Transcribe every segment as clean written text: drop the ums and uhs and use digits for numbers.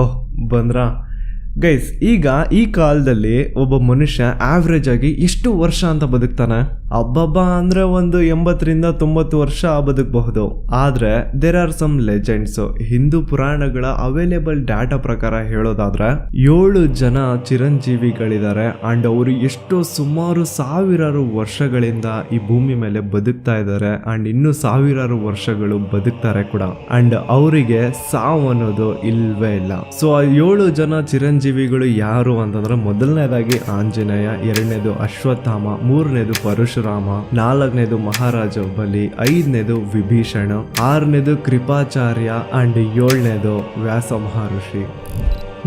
ಓಹ್ ಬಂದ್ರಾ guys, ಈಗ ಈ ಕಾಲದಲ್ಲಿ ಒಬ್ಬ ಮನುಷ್ಯ ಆವ್ರೇಜ್ ಆಗಿ ಎಷ್ಟು ವರ್ಷ ಅಂತ ಬದುಕ್ತಾನೆ? ಅಬ್ಬಬ್ಬ ಅಂದ್ರೆ ಒಂದು 80ರಿಂದ 90 ವರ್ಷ ಬದುಕಬಹುದು. ಆದ್ರೆ there are some legends. Hindu ಪುರಾಣಗಳ ಅವೈಲೇಬಲ್ ಡಾಟಾ ಪ್ರಕಾರ ಹೇಳೋದಾದ್ರೆ 7 ಜನ ಚಿರಂಜೀವಿಗಳಿದ್ದಾರೆ. ಅಂಡ್ ಅವರು ಎಷ್ಟೋ ಸುಮಾರು ಸಾವಿರಾರು ವರ್ಷಗಳಿಂದ ಈ ಭೂಮಿ ಮೇಲೆ ಬದುಕ್ತಾ ಇದ್ದಾರೆ. ಅಂಡ್ ಇನ್ನು ಸಾವಿರಾರು ವರ್ಷಗಳು ಬದುಕ್ತಾರೆ ಕೂಡ. ಅಂಡ್ ಅವರಿಗೆ ಸಾವು ಅನ್ನೋದು ಇಲ್ವೇ ಇಲ್ಲ. ಸೊ ಆ 7 ಜನ ಚಿರಂಜೀವಿಗಳು ಯಾರು ಅಂತಂದ್ರೆ, ಮೊದಲನೇದಾಗಿ ಆಂಜನೇಯ, 2ನೇದು ಅಶ್ವತ್ಥಾಮ, 3ನೇದು ಪರಶುರಾಮ, 4ನೇದು ಮಹಾರಾಜ ಬಲಿ, 5ನೇದು ವಿಭೀಷಣ, 6ನೇದು ಕೃಪಾಚಾರ್ಯ ಅಂಡ್ 7ನೇದು ವ್ಯಾಸ ಮಹರ್ಷಿ.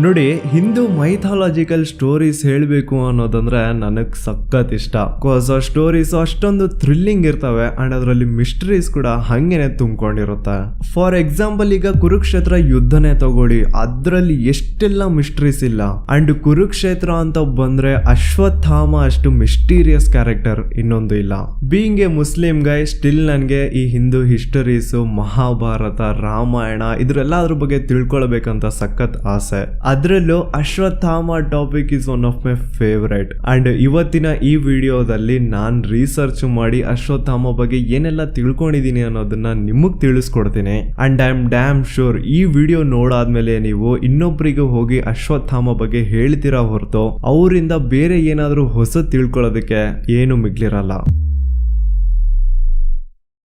ನೋಡಿ, ಹಿಂದೂ ಮೈಥಾಲಜಿಕಲ್ ಸ್ಟೋರೀಸ್ ಹೇಳಬೇಕು ಅನ್ನೋದಂದ್ರೆ ನನಗೆ ಸಖತ್ ಇಷ್ಟ. ಆ ಸ್ಟೋರೀಸ್ ಅಷ್ಟೊಂದು ಥ್ರಿಲ್ಲಿಂಗ್ ಇರ್ತವೆ ಅಂಡ್ ಅದರಲ್ಲಿ ಮಿಸ್ಟರೀಸ್ ಕೂಡ ಹಂಗೇನೆ ತುಂಬಿಕೊಂಡಿರುತ್ತೆ. ಫಾರ್ ಎಕ್ಸಾಂಪಲ್, ಈಗ ಕುರುಕ್ಷೇತ್ರ ಯುದ್ಧನೇ ತಗೊಳ್ಳಿ, ಅದರಲ್ಲಿ ಎಷ್ಟೆಲ್ಲ ಮಿಸ್ಟರೀಸ್ ಇಲ್ಲ. ಅಂಡ್ ಕುರುಕ್ಷೇತ್ರ ಅಂತ ಬಂದ್ರೆ ಅಶ್ವತ್ಥಾಮ ಅಷ್ಟು ಮಿಸ್ಟೀರಿಯಸ್ ಕ್ಯಾರೆಕ್ಟರ್ ಇನ್ನೊಂದು ಇಲ್ಲ. Being A Muslim Guy, still ನನಗೆ ಈ ಹಿಂದೂ ಹಿಸ್ಟರೀಸ್, ಮಹಾಭಾರತ, ರಾಮಾಯಣ ಇದ್ರೆಲ್ಲದ್ರ ಬಗ್ಗೆ ತಿಳ್ಕೊಳ್ಬೇಕಂತ ಸಖತ್ ಆಸೆ. ಅದರಲ್ಲೂ Ashwatthama topic is one of my favourite. And ಇವತ್ತಿನ ಈ ವಿಡಿಯೋದಲ್ಲಿ ನಾನು ರಿಸರ್ಚ್ ಮಾಡಿ ಅಶ್ವತ್ಥಾಮ ಬಗ್ಗೆ ಏನೆಲ್ಲ ತಿಳ್ಕೊಂಡಿದ್ದೀನಿ ಅನ್ನೋದನ್ನ ನಿಮಗ್ ತಿಳಿಸ್ಕೊಡ್ತೀನಿ. And I am dam sure ಈ ವಿಡಿಯೋ ನೋಡಾದ್ಮೇಲೆ ನೀವು ಇನ್ನೊಬ್ಬರಿಗೆ ಹೋಗಿ ಅಶ್ವತ್ಥಾಮ ಬಗ್ಗೆ ಹೇಳ್ತೀರಾ ಹೊರತು ಅವರಿಂದ ಬೇರೆ ಏನಾದ್ರೂ ಹೊಸ ತಿಳ್ಕೊಳ್ಳೋದಕ್ಕೆ ಏನು ಮಿಗ್ಲಿರಲ್ಲ.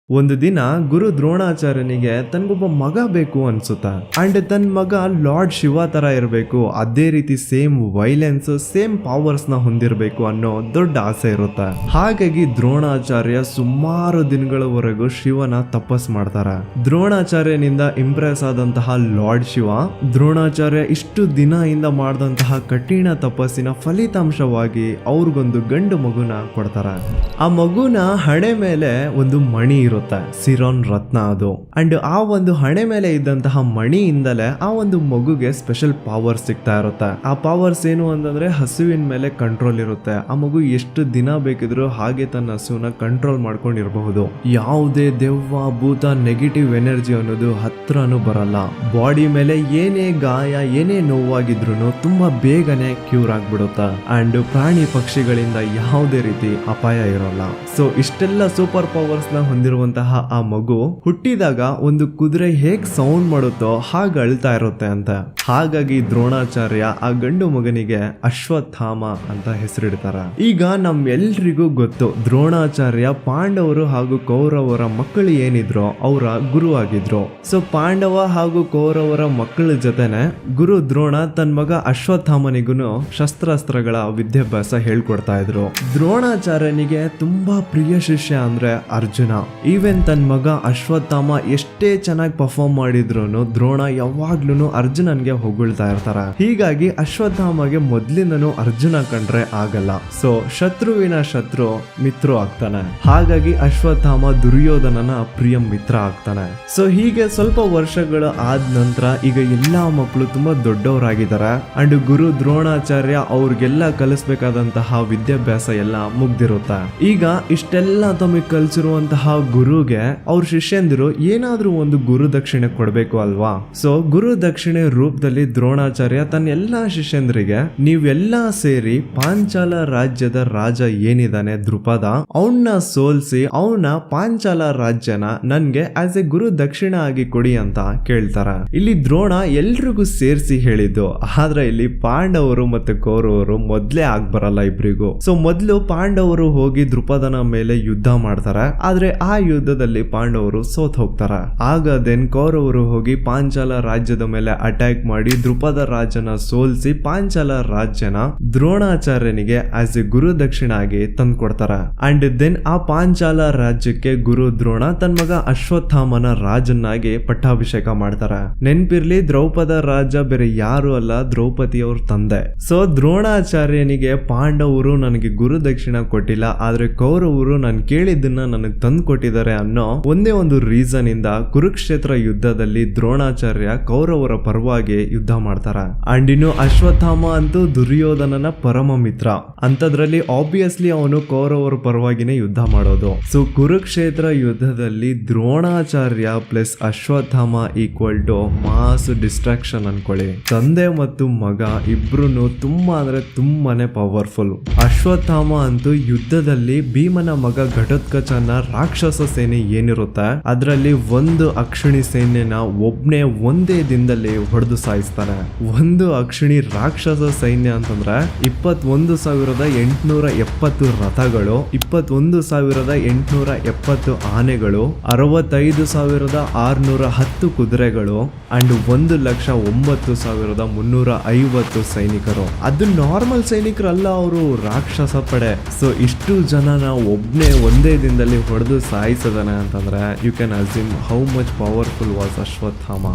ಒಂದು ದಿನ ಗುರು ದ್ರೋಣಾಚಾರ್ಯನಿಗೆ ತನ್ಗೊಬ್ಬ ಮಗ ಬೇಕು ಅನ್ಸುತ್ತಾ. ಅಂಡ್ ತನ್ನ ಮಗ ಲಾರ್ಡ್ ಶಿವ ತರ ಇರಬೇಕು, ಅದೇ ರೀತಿ ಸೇಮ್ ವೈಲೆನ್ಸ್, ಸೇಮ್ ಪವರ್ಸ್ ನ ಹೊಂದಿರಬೇಕು ಅನ್ನೋ ದೊಡ್ಡ ಆಸೆ ಇರುತ್ತೆ. ಹಾಗಾಗಿ ದ್ರೋಣಾಚಾರ್ಯ ಸುಮಾರು ದಿನಗಳವರೆಗೂ ಶಿವನ ತಪಸ್ ಮಾಡ್ತಾರೆ. ದ್ರೋಣಾಚಾರ್ಯನಿಂದ ಇಂಪ್ರೆಸ್ ಆದಂತಹ ಲಾರ್ಡ್ ಶಿವ ದ್ರೋಣಾಚಾರ್ಯ ಇಷ್ಟು ದಿನದಿಂದ ಮಾಡಿದಂತಹ ಕಠಿಣ ತಪಸ್ಸಿನ ಫಲಿತಾಂಶವಾಗಿ ಅವ್ರಿಗೊಂದು ಗಂಡು ಮಗುನ ಕೊಡ್ತಾರೆ. ಆ ಮಗುನ ಹಣೆ ಮೇಲೆ ಒಂದು ಮಣಿ ಇರುತ್ತೆ, ಸಿರಾನ್ ರತ್ನ ಅದು. ಅಂಡ್ ಆ ಒಂದು ಹಣೆ ಮೇಲೆ ಇದ್ದಂತಹ ಮಣಿಯಿಂದಲೇ ಆ ಒಂದು ಮಗುಗೆ ಸ್ಪೆಷಲ್ ಪವರ್ ಸಿಗ್ತಾ ಇರುತ್ತೆ. ಆ ಪವರ್ಸ್ ಏನು ಅಂತಂದ್ರೆ, ಹಸುವಿನ ಮೇಲೆ ಕಂಟ್ರೋಲ್ ಇರುತ್ತೆ. ಆ ಮಗು ಎಷ್ಟು ದಿನ ಬೇಕಿದ್ರು ಹಾಗೆ ತನ್ನ ಹಸುವನ್ನ ಕಂಟ್ರೋಲ್ ಮಾಡ್ಕೊಂಡಿರಬಹುದು. ಯಾವುದೇ ದೆವ್ವ ಭೂತ ನೆಗೆಟಿವ್ ಎನರ್ಜಿ ಅನ್ನೋದು ಹತ್ರನೂ ಬರಲ್ಲ. ಬಾಡಿ ಮೇಲೆ ಏನೇ ಗಾಯ, ಏನೇ ನೋವಾಗಿದ್ರು ತುಂಬಾ ಬೇಗನೆ ಕ್ಯೂರ್ ಆಗ್ಬಿಡುತ್ತೆ. ಅಂಡ್ ಪ್ರಾಣಿ ಪಕ್ಷಿಗಳಿಂದ ಯಾವುದೇ ರೀತಿ ಅಪಾಯ ಇರೋಲ್ಲ. ಸೊ ಇಷ್ಟೆಲ್ಲ ಸೂಪರ್ ಪವರ್ಸ್ ನ ಹೊಂದಿರುವಂತಹ ಆ ಮಗು ಹುಟ್ಟಿದಾಗ ಒಂದು ಕುದುರೆ ಹೇಗ್ ಸೌಂಡ್ ಮಾಡುತ್ತೋ ಹಾಗೆ ಅಳ್ತಾ ಇರುತ್ತೆ ಅಂತ. ಹಾಗಾಗಿ ದ್ರೋಣಾಚಾರ್ಯ ಆ ಗಂಡು ಮಗನಿಗೆ ಅಶ್ವತ್ಥಾಮ ಅಂತ ಹೆಸರಿಡ್ತಾರೆ. ಈಗ ನಮ್ಮೆಲ್ರಿಗೂ ಗೊತ್ತು, ದ್ರೋಣಾಚಾರ್ಯ ಪಾಂಡವರು ಹಾಗೂ ಕೌರವರ ಮಕ್ಕಳು ಏನಿದ್ರು ಅವರ ಗುರು ಆಗಿದ್ರು. ಸೊ ಪಾಂಡವ ಹಾಗೂ ಕೌರವರ ಮಕ್ಕಳ ಜೊತೆನೆ ಗುರು ದ್ರೋಣ ತನ್ನ ಮಗ ಅಶ್ವತ್ಥಾಮನಿಗೂ ಶಸ್ತ್ರಾಸ್ತ್ರಗಳ ವಿದ್ಯಾಭ್ಯಾಸ ಹೇಳ್ಕೊಡ್ತಾ ಇದ್ರು. ದ್ರೋಣಾಚಾರ್ಯನಿಗೆ ತುಂಬಾ ಪ್ರಿಯ ಶಿಷ್ಯ ಅಂದ್ರೆ ಅರ್ಜುನ. ಈವನ್ ತನ್ನ ಮಗ ಅಶ್ವತ್ಥಾಮ ಎಷ್ಟೇ ಚೆನ್ನಾಗಿ ಪರ್ಫಾರ್ಮ್ ಮಾಡಿದ್ರು ದ್ರೋಣ ಯಾವಾಗ್ಲೂ ಅರ್ಜುನನ್ಗೆ ಹೊಗಳ್ತಾ ಇರ್ತಾರೆ. ಹೀಗಾಗಿ ಅಶ್ವತ್ಥಾಮಗೆ ಮೊದ್ಲಿಂದನೂ ಅರ್ಜುನ ಕಂಡ್ರೆ ಆಗಲ್ಲ. ಸೊ ಶತ್ರುವಿನ ಶತ್ರು ಮಿತ್ರ ಆಗ್ತಾನೆ. ಹಾಗಾಗಿ ಅಶ್ವತ್ಥಾಮ ದುರ್ಯೋಧನನ ಪ್ರಿಯ ಮಿತ್ರ ಆಗ್ತಾನೆ. ಸೊ ಹೀಗೆ ಸ್ವಲ್ಪ ವರ್ಷಗಳ ಆದ ನಂತರ ಈಗ ಎಲ್ಲಾ ಮಕ್ಕಳು ತುಂಬಾ ದೊಡ್ಡವರಾಗಿದ್ದಾರೆ. ಅಂಡ್ ಗುರು ದ್ರೋಣಾಚಾರ್ಯ ಅವ್ರಿಗೆಲ್ಲ ಕಲಿಸ್ಬೇಕಾದಂತಹ ವಿದ್ಯಾಭ್ಯಾಸ ಎಲ್ಲ ಮುಗ್ದಿರುತ್ತೆ. ಈಗ ಇಷ್ಟೆಲ್ಲ ತಮಗೆ ಕಲಿಸಿರುವಂತಹ ಗುರುಗೆ ಅವ್ರ ಶಿಷ್ಯಂದಿರು ಏನಾದ್ರೂ ಒಂದು ಗುರು ದಕ್ಷಿಣೆ ಕೊಡ್ಬೇಕು ಅಲ್ವಾ. ಸೊ ಗುರು ದಕ್ಷಿಣೆ ರೂಪದಲ್ಲಿ ದ್ರೋಣಾಚಾರ್ಯ ತನ್ನ ಎಲ್ಲಾ ಶಿಷ್ಯಂದ್ರಿಗೆ, ನೀವೆಲ್ಲಾ ಸೇರಿ ಪಾಂಚಾಲ ರಾಜ್ಯದ ರಾಜ ಏನಿದಾನೆ ದ್ರುಪದ, ಅವನ್ನ ಸೋಲ್ಸಿ ಅವನ ಪಾಂಚಾಲ ರಾಜ್ಯನ ನನ್ಗೆ ಆಸ್ ಎ ಗುರು ದಕ್ಷಿಣ ಆಗಿ ಕೊಡಿ ಅಂತ ಕೇಳ್ತಾರ. ಇಲ್ಲಿ ದ್ರೋಣ ಎಲ್ರಿಗೂ ಸೇರಿಸಿ ಹೇಳಿದ್ದು. ಆದ್ರೆ ಇಲ್ಲಿ ಪಾಂಡವರು ಮತ್ತೆ ಕೌರವರು ಮೊದ್ಲೇ ಆಗ್ಬರಲ್ಲ ಇಬ್ರಿಗೂ. ಸೊ ಮೊದ್ಲು ಪಾಂಡವರು ಹೋಗಿ ದ್ರುಪದನ ಮೇಲೆ ಯುದ್ಧ ಮಾಡ್ತಾರೆ. ಆದ್ರೆ ಆ ಯುದ್ಧದಲ್ಲಿ ಪಾಂಡವರು ಸೋತ್ ಹೋಗ್ತಾರೆ. ಆಗ ದೆನ್ ಕೌರವರು ಹೋಗಿ ಪಾಂಚಾಲ ರಾಜ್ಯದ ಮೇಲೆ ಅಟ್ಯಾಕ್ ಮಾಡಿ ದ್ರುಪದ ರಾಜನ ಸೋಲ್ಸಿ ಪಾಂಚಾಲ ರಾಜ್ಯನ ದ್ರೋಣಾಚಾರ್ಯನಿಗೆ ಆಸ್ ಎ ಗುರು ದಕ್ಷಿಣ ಆಗಿ ತಂದ್ಕೊಡ್ತಾರೆ. ಅಂಡ್ ದೆನ್ ಆ ಪಾಂಚಾಲ ರಾಜ್ಯಕ್ಕೆ ಗುರು ದ್ರೋಣ ತನ್ನ ಮಗ ಅಶ್ವತ್ಥಾಮನ ರಾಜನಾಗಿ ಪಟ್ಟಾಭಿಷೇಕ ಮಾಡ್ತಾರೆ. ನೆನ್ಪಿರ್ಲಿ, ದ್ರೌಪದ ರಾಜ ಬೇರೆ ಯಾರು ಅಲ್ಲ, ದ್ರೌಪದಿ ಅವ್ರ ತಂದೆ. ಸೊ ದ್ರೋಣಾಚಾರ್ಯನಿಗೆ ಪಾಂಡವರು ನನಗೆ ಗುರು ದಕ್ಷಿಣ ಕೊಟ್ಟಿಲ್ಲ, ಆದ್ರೆ ಕೌರವರು ನಾನು ಕೇಳಿದ್ದನ್ನ ನನಗೆ ತಂದು ಕೊಟ್ಟಿದ್ದಾರೆ ಮಾಡಿದ್ದಾರೆ ಅನ್ನೋ ಒಂದೇ ಒಂದು ರೀಸನ್ ಇಂದ ಕುರುಕ್ಷೇತ್ರ ಯುದ್ಧದಲ್ಲಿ ದ್ರೋಣಾಚಾರ್ಯ ಕೌರವರ ಪರವಾಗಿ ಯುದ್ಧ ಮಾಡ್ತಾರ. ಅಂಡ್ ಇನ್ನು ಅಶ್ವತ್ಥಾಮ ಅಂತೂ ದುರ್ಯೋಧನನ ಪರಮ ಮಿತ್ರ, ಅಂತದ್ರಲ್ಲಿ ಆಬ್ವಿಯಸ್ಲಿ ಅವನು ಕೌರವರ ಪರವಾಗಿನೇ ಯುದ್ಧ ಮಾಡೋದು. ಸೊ ಕುರುಕ್ಷೇತ್ರ ಯುದ್ಧದಲ್ಲಿ Dronacharya plus Ashwatthama equal to mass destruction ಅನ್ಕೊಳ್ಳಿ. ತಂದೆ ಮತ್ತು ಮಗ ಇಬ್ರು ತುಂಬಾ ಅಂದ್ರೆ ತುಂಬಾನೇ ಪವರ್ಫುಲ್. ಅಶ್ವತ್ಥಾಮ ಅಂತೂ ಯುದ್ಧದಲ್ಲಿ ಭೀಮನ ಮಗ ಘಟೋತ್ಕಚನ ರಾಕ್ಷಸ ಸೇನೆ ಏನಿರುತ್ತೆ ಅದರಲ್ಲಿ ಒಂದು ಅಕ್ಷಿಣಿ ಸೇನೆನ ಒಬ್ನೇ ಒಂದೇ ದಿನದಲ್ಲಿ ಹೊಡೆದು ಸಾಯಿಸ್ತಾನೆ. ಒಂದು ಅಕ್ಷಿಣಿ ರಾಕ್ಷಸ ಸೈನ್ಯ ಅಂತಂದ್ರೆ 21,870 ರಥಗಳು, 21,870 ಆನೆಗಳು, 65,610 ಕುದುರೆಗಳು ಅಂಡ್ 1,09,350 ಸೈನಿಕರು. ಅದು ನಾರ್ಮಲ್ ಸೈನಿಕರಲ್ಲ, ಅವರು ರಾಕ್ಷಸ ಪಡೆ. ಸೊ ಇಷ್ಟು ಜನನ ಒಬ್ನೇ ಒಂದೇ ದಿನದಲ್ಲಿ ಹೊಡೆದು ಸಾಯಿಸದಾನೆ ಅಂತಂದ್ರೆ you can assume how much powerful was Ashwatthama.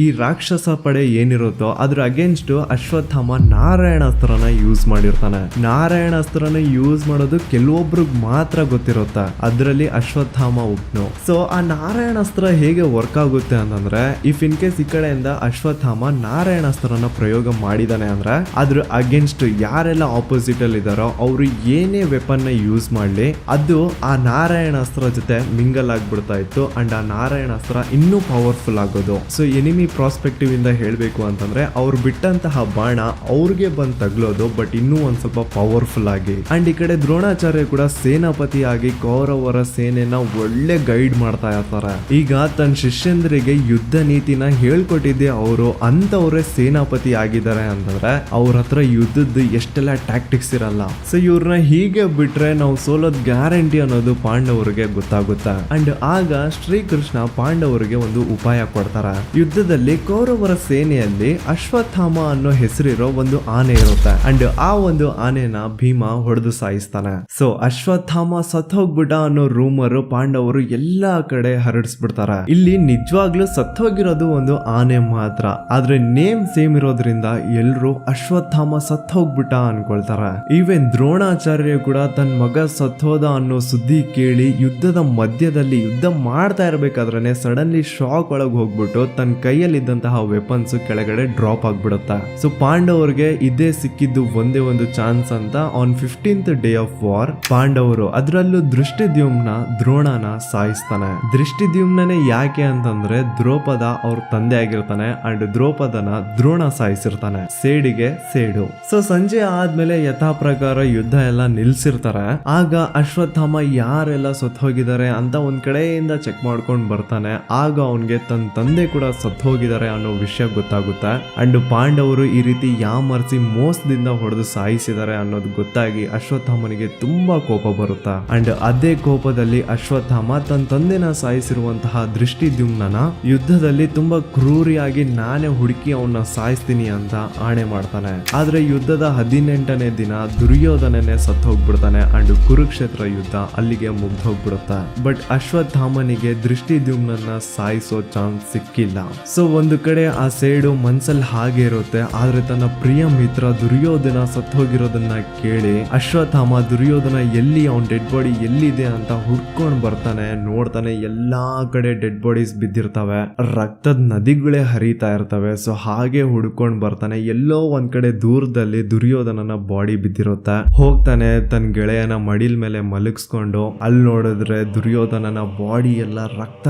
ಈ ರಾಕ್ಷಸ ಪಡೆ ಏನಿರುತ್ತೋ ಅದ್ರ ಅಗೇನ್ಸ್ಟ್ ಅಶ್ವತ್ಥಾಮ ನಾರಾಯಣಾಸ್ತ್ರನ ಯೂಸ್ ಮಾಡಿರ್ತಾನೆ. ನಾರಾಯಣಾಸ್ತ್ರನ ಯೂಸ್ ಮಾಡೋದು ಕೆಲವೊಬ್ರಿಗೆ ಮಾತ್ರ ಗೊತ್ತಿರುತ್ತೆ, ಅದರಲ್ಲಿ ಅಶ್ವತ್ಥಾಮ ಒಬ್ನು. ಸೊ ಆ ನಾರಾಯಣಾಸ್ತ್ರ ಹೇಗೆ ವರ್ಕ್ ಆಗುತ್ತೆ ಅಂತಂದ್ರೆ ಇಫ್ ಇನ್ ಕೇಸ್ ಈ ಕಡೆಯಿಂದ ಅಶ್ವತ್ಥಾಮ ನಾರಾಯಣಾಸ್ತ್ರನ ಪ್ರಯೋಗ ಮಾಡಿದಾನೆ ಅಂದ್ರೆ ಅದ್ರ ಅಗೇನ್ಸ್ಟ್ ಯಾರೆಲ್ಲ ಆಪೋಸಿಟ್ ಅಲ್ಲಿ ಇದಾರೋ ಅವರು ಏನೇ ವೆಪನ್ ನ ಯೂಸ್ ಮಾಡ್ಲಿ ಅದು ಆ ನಾರಾಯಣಾಸ್ತ್ರ ಜೊತೆ ಮಿಂಗಲ್ ಆಗ್ಬಿಡ್ತಾ ಇತ್ತು ಅಂಡ್ ಆ ನಾರಾಯಣಾಸ್ತ್ರ ಇನ್ನೂ ಪವರ್ಫುಲ್ ಆಗೋದು. ಸೊ ಎನಿಮಿ ಪ್ರಾಸ್ಪೆಕ್ಟಿವ್ ಇಂದ ಹೇಳ್ಬೇಕು ಅಂತಂದ್ರೆ ಅವ್ರು ಬಿಟ್ಟಂತಹ ಬಾಣ ಅವ್ರಿಗೆ ಬಂದ್ ತಗ್ಲೋದು, ಬಟ್ ಇನ್ನೂ ಒಂದ್ ಸ್ವಲ್ಪ ಪವರ್ಫುಲ್ ಆಗಿ. ಅಂಡ್ ಈ ಕಡೆ ದ್ರೋಣಾಚಾರ್ಯ ಕೂಡ ಸೇನಾಪತಿ ಆಗಿ ಕೌರವರ ಸೇನೆನ ಒಳ್ಳೆ ಗೈಡ್ ಮಾಡ್ತಾ ಇರ್ತಾರೆ. ಈಗ ತನ್ನ ಶಿಷ್ಯಂದ್ರಿಗೆ ಯುದ್ಧ ನೀತಿನ ಹೇಳ್ಕೊಟ್ಟಿದ್ದೆ ಅವರು, ಅಂತವ್ರೆ ಸೇನಾಪತಿ ಆಗಿದ್ದಾರೆ ಅಂತಂದ್ರೆ ಅವ್ರ ಹತ್ರ ಯುದ್ಧದ ಎಷ್ಟೆಲ್ಲ ಟ್ಯಾಕ್ಟಿಕ್ಸ್ ಇರಲ್ಲ. ಸೊ ಇವ್ರನ್ನ ಹೀಗೆ ಬಿಟ್ರೆ ನಾವು ಸೋಲೋದ್ ಗ್ಯಾರಂಟಿ ಅನ್ನೋದು ಪಾಂಡವರಿಗೆ ಗೊತ್ತಾಗುತ್ತೆ. ಅಂಡ್ ಆಗ ಶ್ರೀಕೃಷ್ಣ ಪಾಂಡವರಿಗೆ ಒಂದು ಉಪಾಯ ಕೊಡ್ತಾರ. ಯುದ್ಧದಲ್ಲಿ ಕೌರವರ ಸೇನೆಯಲ್ಲಿ ಅಶ್ವತ್ಥಾಮ ಅನ್ನೋ ಹೆಸರಿರೋ ಒಂದು ಆನೆ ಇರುತ್ತೆ ಅಂಡ್ ಆ ಒಂದು ಆನೆನ ಭೀಮ ಹೊಡೆದು ಸಾಯಿಸ್ತಾನೆ. ಸೊ ಅಶ್ವತ್ಥಾಮ ಸತ್ತೋಗ್ಬಿಟ್ಟ ಅನ್ನೋ ರೂಮರ್ ಪಾಂಡವರು ಎಲ್ಲಾ ಕಡೆ ಹರಡಿಸ್ಬಿಡ್ತಾರೆ. ಇಲ್ಲಿ ನಿಜವಾಗ್ಲೂ ಸತ್ತೋಗಿರೋದು ಒಂದು ಆನೆ ಮಾತ್ರ, ಆದ್ರೆ ನೇಮ್ ಸೇಮ್ ಇರೋದ್ರಿಂದ ಎಲ್ರು ಅಶ್ವತ್ಥಾಮ ಸತ್ತೋಗ್ಬಿಟ್ಟ ಅನ್ಕೊಳ್ತಾರೆ. ಈವನ್ ದ್ರೋಣಾಚಾರ್ಯ ಕೂಡ ತನ್ನ ಮಗ ಸತ್ತೋದ ಅನ್ನೋ ಸುದ್ದಿ ಕೇಳಿ ಯುದ್ಧದ ಮಧ್ಯದಲ್ಲಿ ಯುದ್ಧ ಮಾಡ್ತಾ ಇರ್ಬೇಕಾದ್ರೆ ಸಡನ್ಲಿ ಶಾಕ್ ಒಳಗೆ ಹೋಗ್ಬಿಟ್ಟು ತನ್ನ ಕೈಯಲ್ಲಿದ್ದಂತಹ ವೆಪನ್ಸ್ ಕೆಳಗಡೆ ಡ್ರಾಪ್ ಆಗ್ಬಿಡುತ್ತೆ. ಸೊ ಪಾಂಡವರಿಗೆ ಇದೇ ಸಿಕ್ಕಿದ್ದು ಒಂದೇ ಒಂದು ಚಾನ್ಸ್ ಅಂತ on 15th day of war ಪಾಂಡವರು ಅದರಲ್ಲೂ ದೃಷ್ಟಿದ್ಯುಮ್ನ ದ್ರೋಣನ ಸಾಯಿಸ್ತಾನೆ. ದೃಷ್ಟಿದ್ಯುಮ್ನೇ ಯಾಕೆ ಅಂತಂದ್ರೆ ದ್ರೌಪದ ಅವ್ರ ತಂದೆ ಆಗಿರ್ತಾನೆ ಅಂಡ್ ದ್ರೌಪದನ ದ್ರೋಣ ಸಾಯಿಸಿರ್ತಾನೆ, ಸೇಡಿಗೆ ಸೇಡು. ಸೊ ಸಂಜೆ ಆದ್ಮೇಲೆ ಯಥಾ ಪ್ರಕಾರ ಯುದ್ಧ ಎಲ್ಲ ನಿಲ್ಸಿರ್ತಾರೆ. ಆಗ ಅಶ್ವತ್ಥಾಮ ಯಾರೆಲ್ಲ ಸತ್ತು ಹೋಗಿದ್ದಾರೆ ಅಂತ ಒಂದ್ ಕಡೆಯಿಂದ ಚೆಕ್ ಮಾಡ್ಕೊಂಡ್ ಬರ್ತಾನೆ. ಆಗ ಅವನ್ಗೆ ತನ್ನ ತಂದೆ ಕೂಡ ಸತ್ತು ಹೋಗಿದ್ದಾರೆ ಅನ್ನೋ ವಿಷಯ ಗೊತ್ತಾಗುತ್ತೆ ಅಂಡ್ ಪಾಂಡವರು ಈ ರೀತಿ ಯಾಮರ್ಸಿ ಮೋಸದಿಂದ ಹೊಡೆದು ಸಾಯಿಸಿದ್ದಾರೆ ಅನ್ನೋದು ಗೊತ್ತಾಗಿ ಅಶ್ವತ್ಥಾಮನಿಗೆ ತುಂಬಾ ಕೋಪ ಬರುತ್ತೆ. ಅಂಡ್ ಅದೇ ಕೋಪದಲ್ಲಿ ಅಶ್ವತ್ಥಾಮ ತನ್ನ ತಂದೆನ ಸಾಯಿಸಿರುವಂತಹ ದೃಷ್ಟಿದ್ಯುಮ್ನ ಯುದ್ಧದಲ್ಲಿ ತುಂಬಾ ಕ್ರೂರಿಯಾಗಿ ನಾನೇ ಹುಡುಕಿ ಅವನ್ನ ಸಾಯಿಸ್ತೀನಿ ಅಂತ ಆಣೆ ಮಾಡ್ತಾನೆ. ಆದ್ರೆ ಯುದ್ಧದ 18ನೇ ದಿನ ದುರ್ಯೋಧನನೇ ಸತ್ತು ಹೋಗ್ಬಿಡ್ತಾನೆ ಅಂಡ್ ಕುರುಕ್ಷೇತ್ರ ಯುದ್ಧ ಅಲ್ಲಿಗೆ ಮುಗ್ದು ಹೋಗ್ಬಿಡುತ್ತೆ. ಬಟ್ ಅಶ್ವತ್ಥಾಮನಿಗೆ ದೃಷ್ಟಿದ್ಯುಮ್ನ ಸಾಯಿಸೋ ಚಾನ್ಸ್ ಸಿಕ್ಕಿಲ್ಲ. ಸೊ ಒಂದು ಕಡೆ ಆ ಸೇಡು ಮನ್ಸಲ್ಲಿ ಹಾಗೆ ಇರುತ್ತೆ, ಆದ್ರೆ ತನ್ನ ಪ್ರಿಯ ಮಿತ್ರ ದುರ್ಯೋಧನ ಸತ್ತು ಹೋಗಿರೋದನ್ನ ಕೇಳಿ ಅಶ್ವತ್ಥಾಮ ದುರ್ಯೋಧನ ಎಲ್ಲಿ ಅವನ್ ಡೆಡ್ ಬಾಡಿ ಎಲ್ಲಿದೆ ಅಂತ ಹುಡ್ಕೊಂಡ್ ಬರ್ತಾನೆ. ನೋಡ್ತಾನೆ ಎಲ್ಲಾ ಕಡೆ ಡೆಡ್ ಬಾಡೀಸ್ ಬಿದ್ದಿರ್ತವೆ, ರಕ್ತದ ನದಿಗಳೇ ಹರಿತಾ ಇರ್ತವೆ. ಸೊ ಹಾಗೆ ಹುಡ್ಕೊಂಡ್ ಬರ್ತಾನೆ. ಎಲ್ಲೋ ಒಂದ್ ಕಡೆ ದೂರದಲ್ಲಿ ದುರ್ಯೋಧನನ ಬಾಡಿ ಬಿದ್ದಿರುತ್ತೆ. ಹೋಗ್ತಾನೆ ತನ್ನ ಗೆಳೆಯನ ಮಡಿಲ್ ಮೇಲೆ ಮಲಗಿಸ್ಕೊಂಡು ಅಲ್ಲಿ ನೋಡಿದ್ರೆ ದುರ್ಯೋಧನನ ಬಾಡಿ ಎಲ್ಲ ರಕ್ತ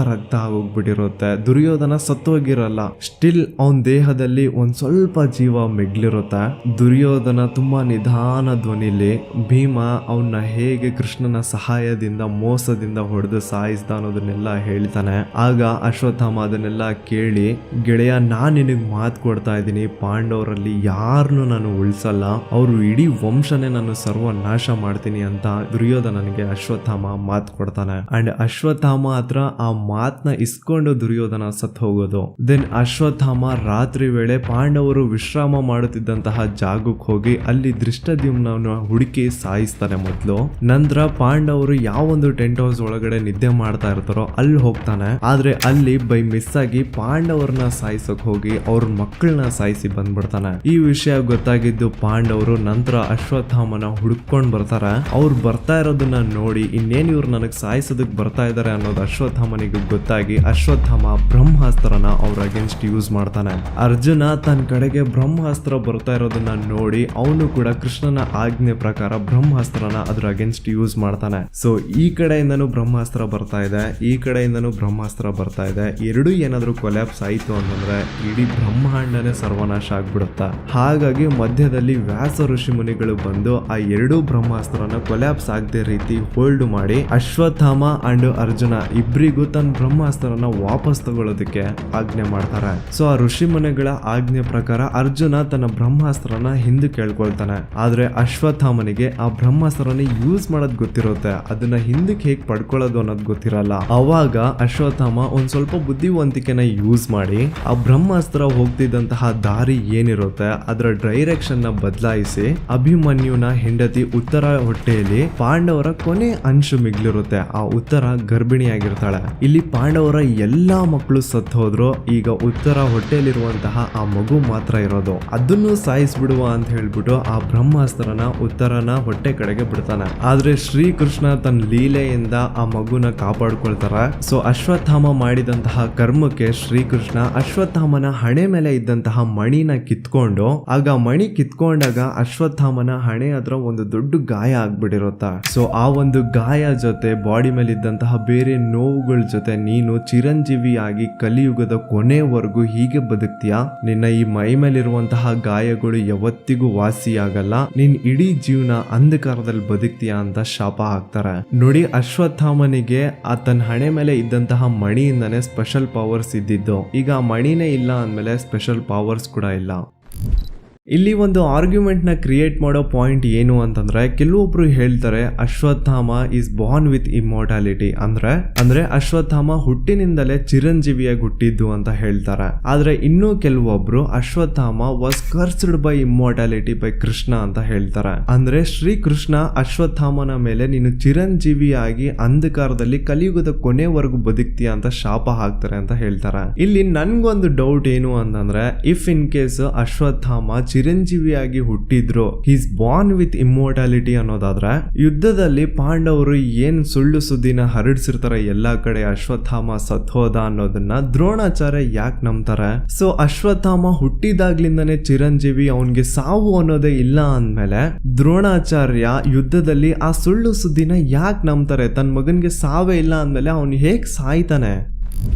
ಆಗೋಗ್ಬಿಟ್ಟಿರುತ್ತೆ. ದುರ್ಯೋಧನ ಸತ್ತೋಗಿರಲ್ಲ, ಸ್ಟಿಲ್ ಅವನ್ ದೇಹದಲ್ಲಿ ಒಂದ್ ಸ್ವಲ್ಪ ಜೀವ ಮಿಗ್ಲಿರುತ್ತೆ. ದುರ್ಯೋಧನ ತುಂಬಾ ನಿಧಾನ ಧ್ವನಿಲಿ ಭೀಮ ಅವನ್ನ ಹೇಗೆ ಕೃಷ್ಣನ ಸಹಾಯದಿಂದ ಮೋಸದಿಂದ ಹೊಡೆದು ಸಾಯಿಸ್ದ ಅನ್ನೋದನ್ನೆಲ್ಲ ಹೇಳ್ತಾನೆ. ಆಗ ಅಶ್ವತ್ಥಾಮ ಅದನ್ನೆಲ್ಲ ಕೇಳಿ, ಗೆಳೆಯ ನಾನ್ ನಿನಗ್ ಮಾತು ಕೊಡ್ತಾ ಇದ್ದೀನಿ, ಪಾಂಡವರಲ್ಲಿ ಯಾರನ್ನು ನಾನು ಉಳಿಸಲ್ಲ, ಅವರು ಇಡೀ ವಂಶನೇ ನಾನು ಸರ್ವನಾಶ ಮಾಡ್ತೀನಿ ಅಂತ ದುರ್ಯೋಧನನಿಗೆ ಅಶ್ವತ್ಥಾಮ ಮಾತು ಕೊಡ್ತಾನೆ. ಅಂಡ್ ಅಶ್ವತ್ಥಾಮ ಹತ್ರ ಆ ಮಾತನ್ನ ಇಸ್ಕೊಂಡು ದುರ್ಯೋಧನ ಸತ್ತು ಹೋಗೋದು. ದೆನ್ ಅಶ್ವತ್ಥಾಮ ರಾತ್ರಿ ವೇಳೆ ಪಾಂಡವರು ವಿಶ್ರಾಮ ಮಾಡುತ್ತಿದ್ದಂತಹ ಜಾಗಕ್ಕೆ ಹೋಗಿ ಅಲ್ಲಿ ದೃಷ್ಟದ್ಯುಮ್ನ ಹುಡುಕಿ ಸಾಯಿಸ್ತಾನೆ ಮೊದ್ಲು. ನಂತರ ಪಾಂಡವರು ಯಾವೊಂದು ಟೆಂಟ್ ಹೌಸ್ ಒಳಗಡೆ ನಿದ್ದೆ ಮಾಡ್ತಾ ಇರ್ತಾರೋ ಅಲ್ಲಿ ಹೋಗ್ತಾನೆ. ಆದ್ರೆ ಅಲ್ಲಿ ಬೈ ಮಿಸ್ ಆಗಿ ಪಾಂಡವರನ್ನ ಸಾಯಿಸಕ್ ಹೋಗಿ ಅವ್ರ ಮಕ್ಕಳನ್ನ ಸಾಯಿಸಿ ಬಂದ್ಬಿಡ್ತಾನೆ. ಈ ವಿಷಯ ಗೊತ್ತಾಗಿದ್ದು ಪಾಂಡವರು ನಂತರ ಅಶ್ವತ್ಥಾಮನ ಹುಡುಕೊಂಡ್ ಬರ್ತಾರೆ. ಅವ್ರು ಬರ್ತಾ ಇರೋದನ್ನ ನೋಡಿ ಇನ್ನೇನ್ ಇವ್ರು ನನಗ್ ಸಾಯಿಸೋದಕ್ ಬರ್ತಾ ಇದಾರೆ ಅನ್ನೋದು ಅಶ್ವತ್ಥಾಮನಿಗೆ ಗೊತ್ತಾಗಿ ಅಶ್ವತ್ಥಾಮ ಬ್ರಹ್ಮಾಸ್ತ್ರನ ಅವ್ರ ಅಗೇನ್ಸ್ಟ್ ಯೂಸ್ ಮಾಡ್ತಾನೆ. ಅರ್ಜುನ ತನ್ನ ಕಡೆಗೆ ಬ್ರಹ್ಮಾಸ್ತ್ರ ಬರ್ತಾ ಇರೋದನ್ನ ನೋಡಿ ಅವನು ಕೂಡ ಕೃಷ್ಣನ ಆಜ್ಞೆ ಪ್ರಕಾರ ಬ್ರಹ್ಮಾಸ್ತ್ರನ ಅದ್ರ ಅಗೇನ್ಸ್ಟ್ ಯೂಸ್ ಮಾಡ್ತಾನೆ. ಸೊ ಈ ಕಡೆಯಿಂದನೂ ಬ್ರಹ್ಮಾಸ್ತ್ರ ಬರ್ತಾ ಇದೆ, ಈ ಕಡೆಯಿಂದನೂ ಬ್ರಹ್ಮಾಸ್ತ್ರ ಬರ್ತಾ ಇದೆ. ಎರಡೂ ಏನಾದ್ರೂ ಕೊಲ್ಯಾಪ್ಸ್ ಆಯ್ತು ಅಂತಂದ್ರೆ ಇಡೀ ಬ್ರಹ್ಮಾಂಡನೇ ಸರ್ವನಾಶ ಆಗ್ಬಿಡುತ್ತಾ. ಹಾಗಾಗಿ ಮಧ್ಯದಲ್ಲಿ ವ್ಯಾಸ ಋಷಿ ಮುನಿಗಳು ಬಂದು ಆ ಎರಡೂ ಬ್ರಹ್ಮಾಸ್ತ್ರನ ಕೊಲ್ಯಾಪ್ಸ್ ಆಗದೆ ರೀತಿ ಹೋಲ್ಡ್ ಮಾಡಿ ಅಶ್ವತ್ಥಾಮ ಅಂಡ್ ಅರ್ಜುನ ಇಬ್ರಿಗೂ ತನ್ನ ಬ್ರಹ್ಮಾಸ್ತ್ರನ ವಾಪಸ್ ತಗೊಳ್ಳೋದಕ್ಕೆ ಆಜ್ಞೆ ಮಾಡ್ತಾರೆ. ಸೊ ಆ ಋಷಿ ಮುನಿಗಳ ಆಜ್ಞೆ ಪ್ರಕಾರ ಅರ್ಜುನ ತನ್ನ ಬ್ರಹ್ಮಾಸ್ತ್ರನ ಹಿಂದೆ ಕೇಳ್ಕೊಳ್ತಾನೆ. ಆದ್ರೆ ಅಶ್ವತ್ಥಾಮನಿಗೆ ಆ ಬ್ರಹ್ಮಾಸ್ತ್ರನ ಯೂಸ್ ಮಾಡೋದ್ ಗೊತ್ತಿರುತ್ತೆ, ಅದನ್ನ ಹಿಂದಕ್ಕೆ ಹೇಗ್ ಪಡ್ಕೊಳ್ಳೋದು ಅನ್ನೋದು ಗೊತ್ತಿರಲ್ಲ. ಅವಾಗ ಅಶ್ವತ್ಥಾಮ ಒಂದ್ ಸ್ವಲ್ಪ ಬುದ್ಧಿವಂತಿಕೆನ ಯೂಸ್ ಮಾಡಿ ಆ ಬ್ರಹ್ಮಾಸ್ತ್ರ ಹೋಗ್ತಿದ್ದಂತಹ ದಾರಿ ಏನಿರುತ್ತೆ ಅದರ ಡೈರೆಕ್ಷನ್ ನ ಬದಲಾಯಿಸಿ ಅಭಿಮನ್ಯುನ ಹೆಂಡತಿ ಉತ್ತರ ಹೊಟ್ಟೆಯಲ್ಲಿ ಪಾಂಡವರ ಕೊನೆ ಅಂಶು ಮಿಗ್ಲಿರುತ್ತೆ. ಆ ಉತ್ತರ ಗರ್ಭಿಣಿಯಾಗಿರ್ತಾಳೆ. ಇಲ್ಲಿ ಪಾಂಡವರ ಎಲ್ಲಾ ಮಕ್ಕಳು ಸತ್ತು ಹೋದ್ರು, ಈಗ ಉತ್ತರ ಹೊಟ್ಟೆಯಲ್ಲಿರುವಂತಹ ಆ ಮಗು ಮಾತ್ರ ಇರೋದು. ಅದನ್ನು ಸಾಯಿಸ್ಬಿಡುವ ಅಂತ ಹೇಳ್ಬಿಟ್ಟು ಆ ಬ್ರಹ್ಮಾಸ್ತ್ರನ ಉತ್ತರನ ಹೊಟ್ಟೆ ಕಡೆಗೆ ಬಿಡ್ತಾನೆ. ಆದ್ರೆ ಶ್ರೀಕೃಷ್ಣ ತನ್ನ ಲೀಲೆಯಿಂದ ಆ ಮಗುನ ಕಾಪಾಡ್ಕೊಳ್ತಾರೆ. ಸೊ ಅಶ್ವತ್ಥಾಮ ಮಾಡಿದಂತಹ ಕರ್ಮಕ್ಕೆ ಶ್ರೀಕೃಷ್ಣ ಅಶ್ವತ್ಥಾಮನ ಹಣೆ ಮೇಲೆ ಇದ್ದಂತಹ ಮಣಿನ ಕಿತ್ಕೊಂಡು, ಆಗ ಮಣಿ ಕಿತ್ಕೊಂಡಾಗ ಅಶ್ವತ್ಥಾಮನ ಹಣೆ ಹತ್ರ ಒಂದು ದೊಡ್ಡ ಗಾಯ ಆಗ್ಬಿಟ್ಟಿರುತ್ತ. ಸೊ ಆ ಒಂದು ಗಾಯ ಜೊತೆ ಬಾಡಿ ಮೇಲೆ ಇದ್ದಂತಹ ಬೇರೆ ನೋವುಗಳ ಜೊತೆ ನೀನು ಚಿರಂಜೀವಿಯಾಗಿ ಕಲಿಯುಗದ ಕೊನೆವರೆಗೂ ಹೀಗೆ ಬದುಕ್ತೀಯಾ, ನಿನ್ನ ಈ ಮೈ ಮೇಲಿರುವಂತಹ ಗಾಯಗಳು ಯಾವತ್ತಿಗೂ ವಾಸಿಯಾಗಲ್ಲ, ನಿನ್ ಇಡೀ ಜೀವನ ಅಂಧಕಾರದಲ್ಲಿ ಬದುಕ್ತೀಯಾ ಅಂತ ಶಾಪ ಹಾಕ್ತಾರೆ. ನೋಡಿ, ಅಶ್ವತ್ಥಾಮನಿಗೆ ಆ ತನ್ನ ಹಣೆ ಮೇಲೆ ಇದ್ದಂತಹ ಮಣಿಯಿಂದನೇ ಸ್ಪೆಷಲ್ ಪವರ್ಸ್ ಇದ್ದಿದ್ದು, ಈಗ ಆ ಮಣಿನೇ ಇಲ್ಲ ಅಂದ್ಮೇಲೆ ಸ್ಪೆಷಲ್ ಪವರ್ಸ್ ಕೂಡ ಇಲ್ಲ. ಇಲ್ಲಿ ಒಂದು ಆರ್ಗ್ಯುಮೆಂಟ್ ನ ಕ್ರಿಯೇಟ್ ಮಾಡೋ ಪಾಯಿಂಟ್ ಏನು ಅಂತಂದ್ರೆ, ಕೆಲವೊಬ್ರು ಹೇಳ್ತಾರೆ ಅಶ್ವತ್ಥಾಮ ಇಸ್ ಬಾರ್ನ್ ವಿತ್ ಇಮ್ಮೋರ್ಟಾಲಿಟಿ, ಅಂದ್ರೆ ಅಶ್ವತ್ಥಾಮ ಹುಟ್ಟಿನಿಂದಲೇ ಚಿರಂಜೀವಿಯಾಗಿ ಹುಟ್ಟಿದ್ದು ಅಂತ ಹೇಳ್ತಾರೆ. ಆದ್ರೆ ಇನ್ನೂ ಕೆಲವೊಬ್ರು Ashwatthama was cursed by immortality by Krishna ಅಂತ ಹೇಳ್ತಾರೆ. ಅಂದ್ರೆ ಶ್ರೀಕೃಷ್ಣ ಅಶ್ವತ್ಥಾಮನ ಮೇಲೆ ನೀನು ಚಿರಂಜೀವಿಯಾಗಿ ಅಂಧಕಾರದಲ್ಲಿ ಕಲಿಯುಗದ ಕೊನೆವರೆಗೂ ಬದುಕ್ತೀಯ ಅಂತ ಶಾಪ ಹಾಕ್ತಾರೆ ಅಂತ ಹೇಳ್ತಾರೆ. ಇಲ್ಲಿ ನನ್ಗೊಂದು ಡೌಟ್ ಏನು ಅಂತಂದ್ರೆ, ಇಫ್ ಇನ್ ಕೇಸ್ ಅಶ್ವತ್ಥಾಮ ಚಿರಂಜೀವಿಯಾಗಿ ಹುಟ್ಟಿದ್ರು, ಈಸ್ ಬಾರ್ನ್ ವಿತ್ ಇಮ್ಮೋರ್ಟಾಲಿಟಿ ಅನ್ನೋದಾದ್ರೆ, ಯುದ್ಧದಲ್ಲಿ ಪಾಂಡವರು ಏನ್ ಸುಳ್ಳು ಸುದ್ದಿನ ಹರಡಿಸಿರ್ತಾರೆ ಎಲ್ಲಾ ಕಡೆ ಅಶ್ವತ್ಥಾಮ ಸತ್ ಹೋದ ಅನ್ನೋದನ್ನ ದ್ರೋಣಾಚಾರ್ಯ ಯಾಕೆ ನಂಬ್ತಾರೆ? ಸೊ ಅಶ್ವತ್ಥಾಮ ಹುಟ್ಟಿದಾಗ್ಲಿಂದಾನೇ ಚಿರಂಜೀವಿ, ಅವನ್ಗೆ ಸಾವು ಅನ್ನೋದೇ ಇಲ್ಲ ಅಂದ್ಮೇಲೆ ದ್ರೋಣಾಚಾರ್ಯ ಯುದ್ಧದಲ್ಲಿ ಆ ಸುಳ್ಳು ಸುದ್ದಿನ ಯಾಕೆ ನಂಬ್ತಾರೆ? ತನ್ನ ಮಗನ್ಗೆ ಸಾವೇ ಇಲ್ಲ ಅಂದ್ಮೇಲೆ ಅವನು ಹೇಗ್ ಸಾಯ್ತಾನೆ?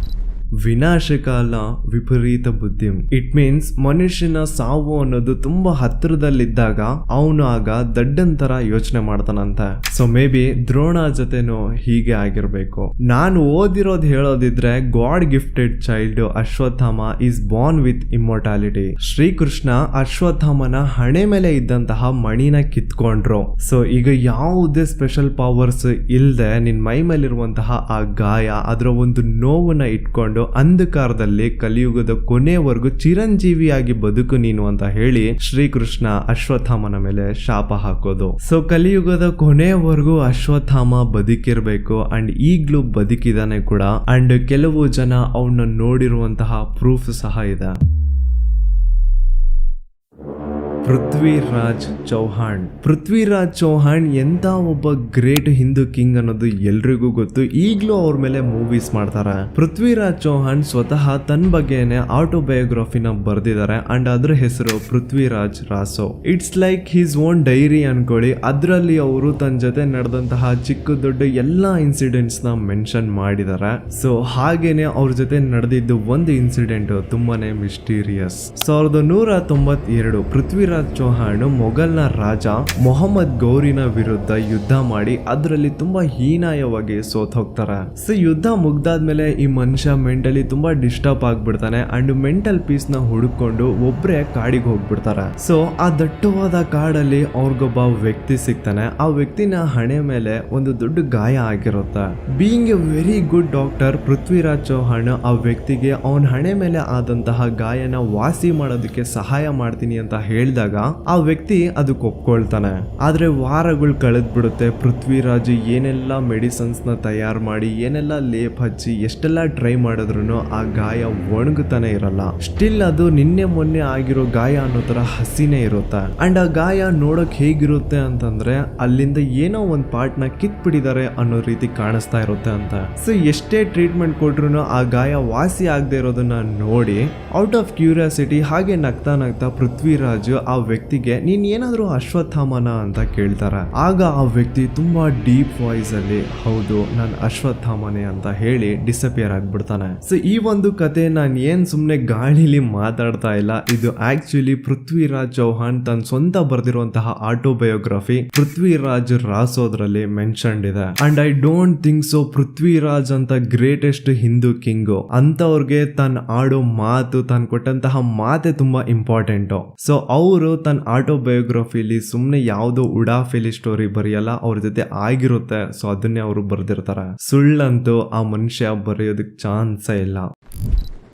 ವಿನಾಶಕಾಲ ವಿಪರೀತ ಬುದ್ಧಿ. ಇಟ್ ಮೀನ್ಸ್ ಮನುಷ್ಯನ ಸಾವು ಅನ್ನೋದು ತುಂಬಾ ಹತ್ತಿರದಲ್ಲಿದ್ದಾಗ ಅವನು ಆಗ ದಡ್ಡಂತರ ಯೋಚನೆ ಮಾಡ್ತಾನಂತೆ. ಸೊ ಮೇ ಬಿ ದ್ರೋಣ ಜೊತೆನೂ ಹೀಗೆ ಆಗಿರ್ಬೇಕು. ನಾನು ಓದಿರೋದು ಹೇಳೋದಿದ್ರೆ, god gifted child Ashwatthama is born with immortality. Srikrishna ಅಶ್ವತ್ಥಾಮನ ಹಣೆ ಮೇಲೆ ಇದ್ದಂತಹ ಮಣಿನ ಕಿತ್ಕೊಂಡ್ರು. ಸೊ ಈಗ ಯಾವುದೇ ಸ್ಪೆಷಲ್ ಪವರ್ಸ್ ಇಲ್ದೆ ನಿನ್ ಮೈ ಮೇಲಿರುವಂತಹ ಆ ಗಾಯ, ಅದರ ಒಂದು ನೋವನ್ನ ಇಟ್ಕೊಂಡು ಅಂಧಕಾರದಲ್ಲಿ ಕಲಿಯುಗದ ಕೊನೆವರೆಗೂ ಚಿರಂಜೀವಿಯಾಗಿ ಬದುಕು ನೀನು ಅಂತ ಹೇಳಿ ಶ್ರೀಕೃಷ್ಣ ಅಶ್ವತ್ಥಾಮನ ಮೇಲೆ ಶಾಪ ಹಾಕೋದು. ಸೊ ಕಲಿಯುಗದ ಕೊನೆವರೆಗೂ ಅಶ್ವತ್ಥಾಮ ಬದುಕಿರ್ಬೇಕು ಅಂಡ್ ಈಗ್ಲೂ ಬದುಕಿದಾನೆ ಕೂಡ. ಅಂಡ್ ಕೆಲವು ಜನ ಅವನ್ನ ನೋಡಿರುವಂತಹ ಪ್ರೂಫ್ ಸಹ ಇದೆ. ಪೃಥ್ವಿರಾಜ್ ಚೌಹಾಣ್ ಎಂತ ಒಬ್ಬ ಗ್ರೇಟ್ ಹಿಂದೂ ಕಿಂಗ್ ಅನ್ನೋದು ಎಲ್ರಿಗೂ ಗೊತ್ತು. ಈಗ್ಲೂ ಅವ್ರ ಮೇಲೆ ಮೂವೀಸ್ ಮಾಡ್ತಾರೆ. ಪೃಥ್ವಿರಾಜ್ ಚೌಹಾಣ್ ಸ್ವತಃ ತನ್ನ ಬಗ್ಗೆನೆ ಆಟೋಬಯೋಗ್ರಫಿನ ಬರ್ದಿದ್ದಾರೆ ಅಂಡ್ ಅದ್ರ ಹೆಸರು Prithviraj Raso. It's like his own diary ಅನ್ಕೊಳ್ಳಿ. ಅದ್ರಲ್ಲಿ ಅವರು ತನ್ನ ಜೊತೆ ನಡೆದಂತಹ ಚಿಕ್ಕ ದೊಡ್ಡ ಎಲ್ಲಾ ಇನ್ಸಿಡೆಂಟ್ಸ್ ನ ಮೆನ್ಷನ್ ಮಾಡಿದ್ದಾರೆ. ಸೊ ಹಾಗೇನೆ ಅವ್ರ ಜೊತೆ ನಡೆದಿದ್ದು ಒಂದು ಇನ್ಸಿಡೆಂಟ್ ತುಂಬಾನೇ ಮಿಸ್ಟೀರಿಯಸ್. 1992 ಪೃಥ್ವಿರಾಜ್ ಪೃಥ್ವಿರಾಜ್ ಚೌಹಾಣ್ ಮೊಘಲ್ನ ರಾಜ ಮೊಹಮ್ಮದ್ ಗೌರಿನ ವಿರುದ್ಧ ಯುದ್ಧ ಮಾಡಿ ಅದರಲ್ಲಿ ತುಂಬಾ ಹೀನಾಯವಾಗಿ ಸೋತ್ ಹೋಗ್ತಾರೆ. ಸೊ ಯುದ್ಧ ಮುಗ್ದಾದ್ಮೇಲೆ ಈ ಮನುಷ್ಯ ಮೆಂಟಲಿ ತುಂಬಾ ಡಿಸ್ಟರ್ಬ್ ಆಗ್ಬಿಡ್ತಾನೆ ಅಂಡ್ ಮೆಂಟಲ್ ಪೀಸ್ ನ ಹುಡುಕೊಂಡು ಒಬ್ರೇ ಕಾಡಿಗೆ ಹೋಗ್ಬಿಡ್ತಾರೆ. ಸೊ ಆ ದಟ್ಟವಾದ ಕಾಡಲ್ಲಿ ಅವ್ರಿಗೊಬ್ಬ ವ್ಯಕ್ತಿ ಸಿಗ್ತಾನೆ. ಆ ವ್ಯಕ್ತಿನ ಹಣೆ ಮೇಲೆ ಒಂದು ದೊಡ್ಡ ಗಾಯ ಆಗಿರುತ್ತೆ. Being a very good doctor, Prithviraj Chauhan ಆ ವ್ಯಕ್ತಿಗೆ ಅವನ ಹಣೆ ಮೇಲೆ ಆದಂತಹ ಗಾಯನ ವಾಸಿ ಮಾಡೋದಕ್ಕೆ ಸಹಾಯ ಮಾಡ್ತೀನಿ ಅಂತ ಹೇಳಿದಾಗ ಆ ವ್ಯಕ್ತಿ ಅದಕ್ಕೆ ಒಪ್ಕೊಳ್ತಾನೆ. ಆದ್ರೆ ವಾರಗಳು ಕಳೆದ್ ಬಿಡುತ್ತೆ. ಪೃಥ್ವಿರಾಜ್ ಏನೆಲ್ಲ ಮೆಡಿಸಿನ್ಸ್ ನ ತಯಾರು ಮಾಡಿ ಏನೆಲ್ಲ ಲೇಪ್ ಹಚ್ಚಿ ಎಷ್ಟೆಲ್ಲ ಟ್ರೈ ಮಾಡಿದ್ರು ಆ ಗಾಯ ಒಣಗುತ್ತಾನೆ ಇರಲ್ಲ. ಸ್ಟಿಲ್ ಅದು ನಿನ್ನೆ ಮೊನ್ನೆ ಆಗಿರೋ ಗಾಯ ಅನ್ನೋ ತರ ಹಸಿನೇ ಇರುತ್ತೆ. ಅಂಡ್ ಆ ಗಾಯ ನೋಡಕ್ ಹೇಗಿರುತ್ತೆ ಅಂತಂದ್ರೆ ಅಲ್ಲಿಂದ ಏನೋ ಒಂದ್ ಪಾರ್ಟ್ ನ ಕಿತ್ಬಿಟ್ಟಿದ್ದಾರೆ ಅನ್ನೋ ರೀತಿ ಕಾಣಿಸ್ತಾ ಇರುತ್ತೆ ಅಂತ. ಸೊ ಎಷ್ಟೇ ಟ್ರೀಟ್ಮೆಂಟ್ ಕೊಟ್ರು ಆ ಗಾಯ ವಾಸಿ ಆಗದೆ ಇರೋದನ್ನ ನೋಡಿ ಔಟ್ ಆಫ್ ಕ್ಯೂರಿಯಾಸಿಟಿ ಹಾಗೆ ನಗ್ತಾ ನಗ್ತಾ ಪೃಥ್ವಿರಾಜ್ ಆ ವ್ಯಕ್ತಿಗೆ ನೀನ್ ಏನಾದ್ರೂ ಅಶ್ವತ್ಥಾಮನ ಅಂತ ಕೇಳ್ತಾರೆ. ಆಗ ಆ ವ್ಯಕ್ತಿ ತುಂಬಾ ಡೀಪ್ ವಾಯ್ಸ್ ಅಲ್ಲಿ ಹೌದು ನಾನು ಅಶ್ವತ್ಥಾಮನೆ ಅಂತ ಹೇಳಿ ಡಿಸಪಿಯರ್ ಆಗ್ಬಿಡ್ತಾನೆ. ಸೊ ಈ ಒಂದು ಕತೆ ನಾನು ಏನ್ ಸುಮ್ನೆ ಗಾಳಿಲಿ ಮಾತಾಡ್ತಾ ಇಲ್ಲ, ಇದು ಆಕ್ಚುಲಿ ಪೃಥ್ವಿರಾಜ್ ಚೌಹಾಣ್ ತನ್ನ ಸ್ವಂತ ಬರೆದಿರುವಂತಹ ಆಟೋಬಯೋಗ್ರಫಿ ಪೃಥ್ವಿರಾಜ್ ರಾಸೋದ್ರಲ್ಲಿ ಮೆನ್ಷನ್ಡ್ ಇದೆ. And I don't think so Prithviraj ಅಂತ ಗ್ರೇಟೆಸ್ಟ್ ಹಿಂದೂ ಕಿಂಗು ಅಂತವ್ರಿಗೆ ತನ್ನ ಆಡೋ ಮಾತು ತಾನು ಕೊಟ್ಟಂತಹ ಮಾತೆ ತುಂಬಾ ಇಂಪಾರ್ಟೆಂಟ್. ಸೊ ಅವರು ತನ್ನ ಆಟೋಬಯೋಗ್ರಫಿಲಿ ಸುಮ್ನೆ ಯಾವುದೋ ಉಡಾಫೆಲಿ ಸ್ಟೋರಿ ಬರೆಯಲ್ಲ, ಅವ್ರ ಜೊತೆ ಆಗಿರುತ್ತೆ. ಸೊ ಅದನ್ನೇ ಅವರು ಬರೆದಿರ್ತಾರೆ. ಸುಳ್ಳಂತೂ ಆ ಮನುಷ್ಯ ಬರೆಯೋದಕ್ಕೆ ಚಾನ್ಸೇ ಇಲ್ಲ.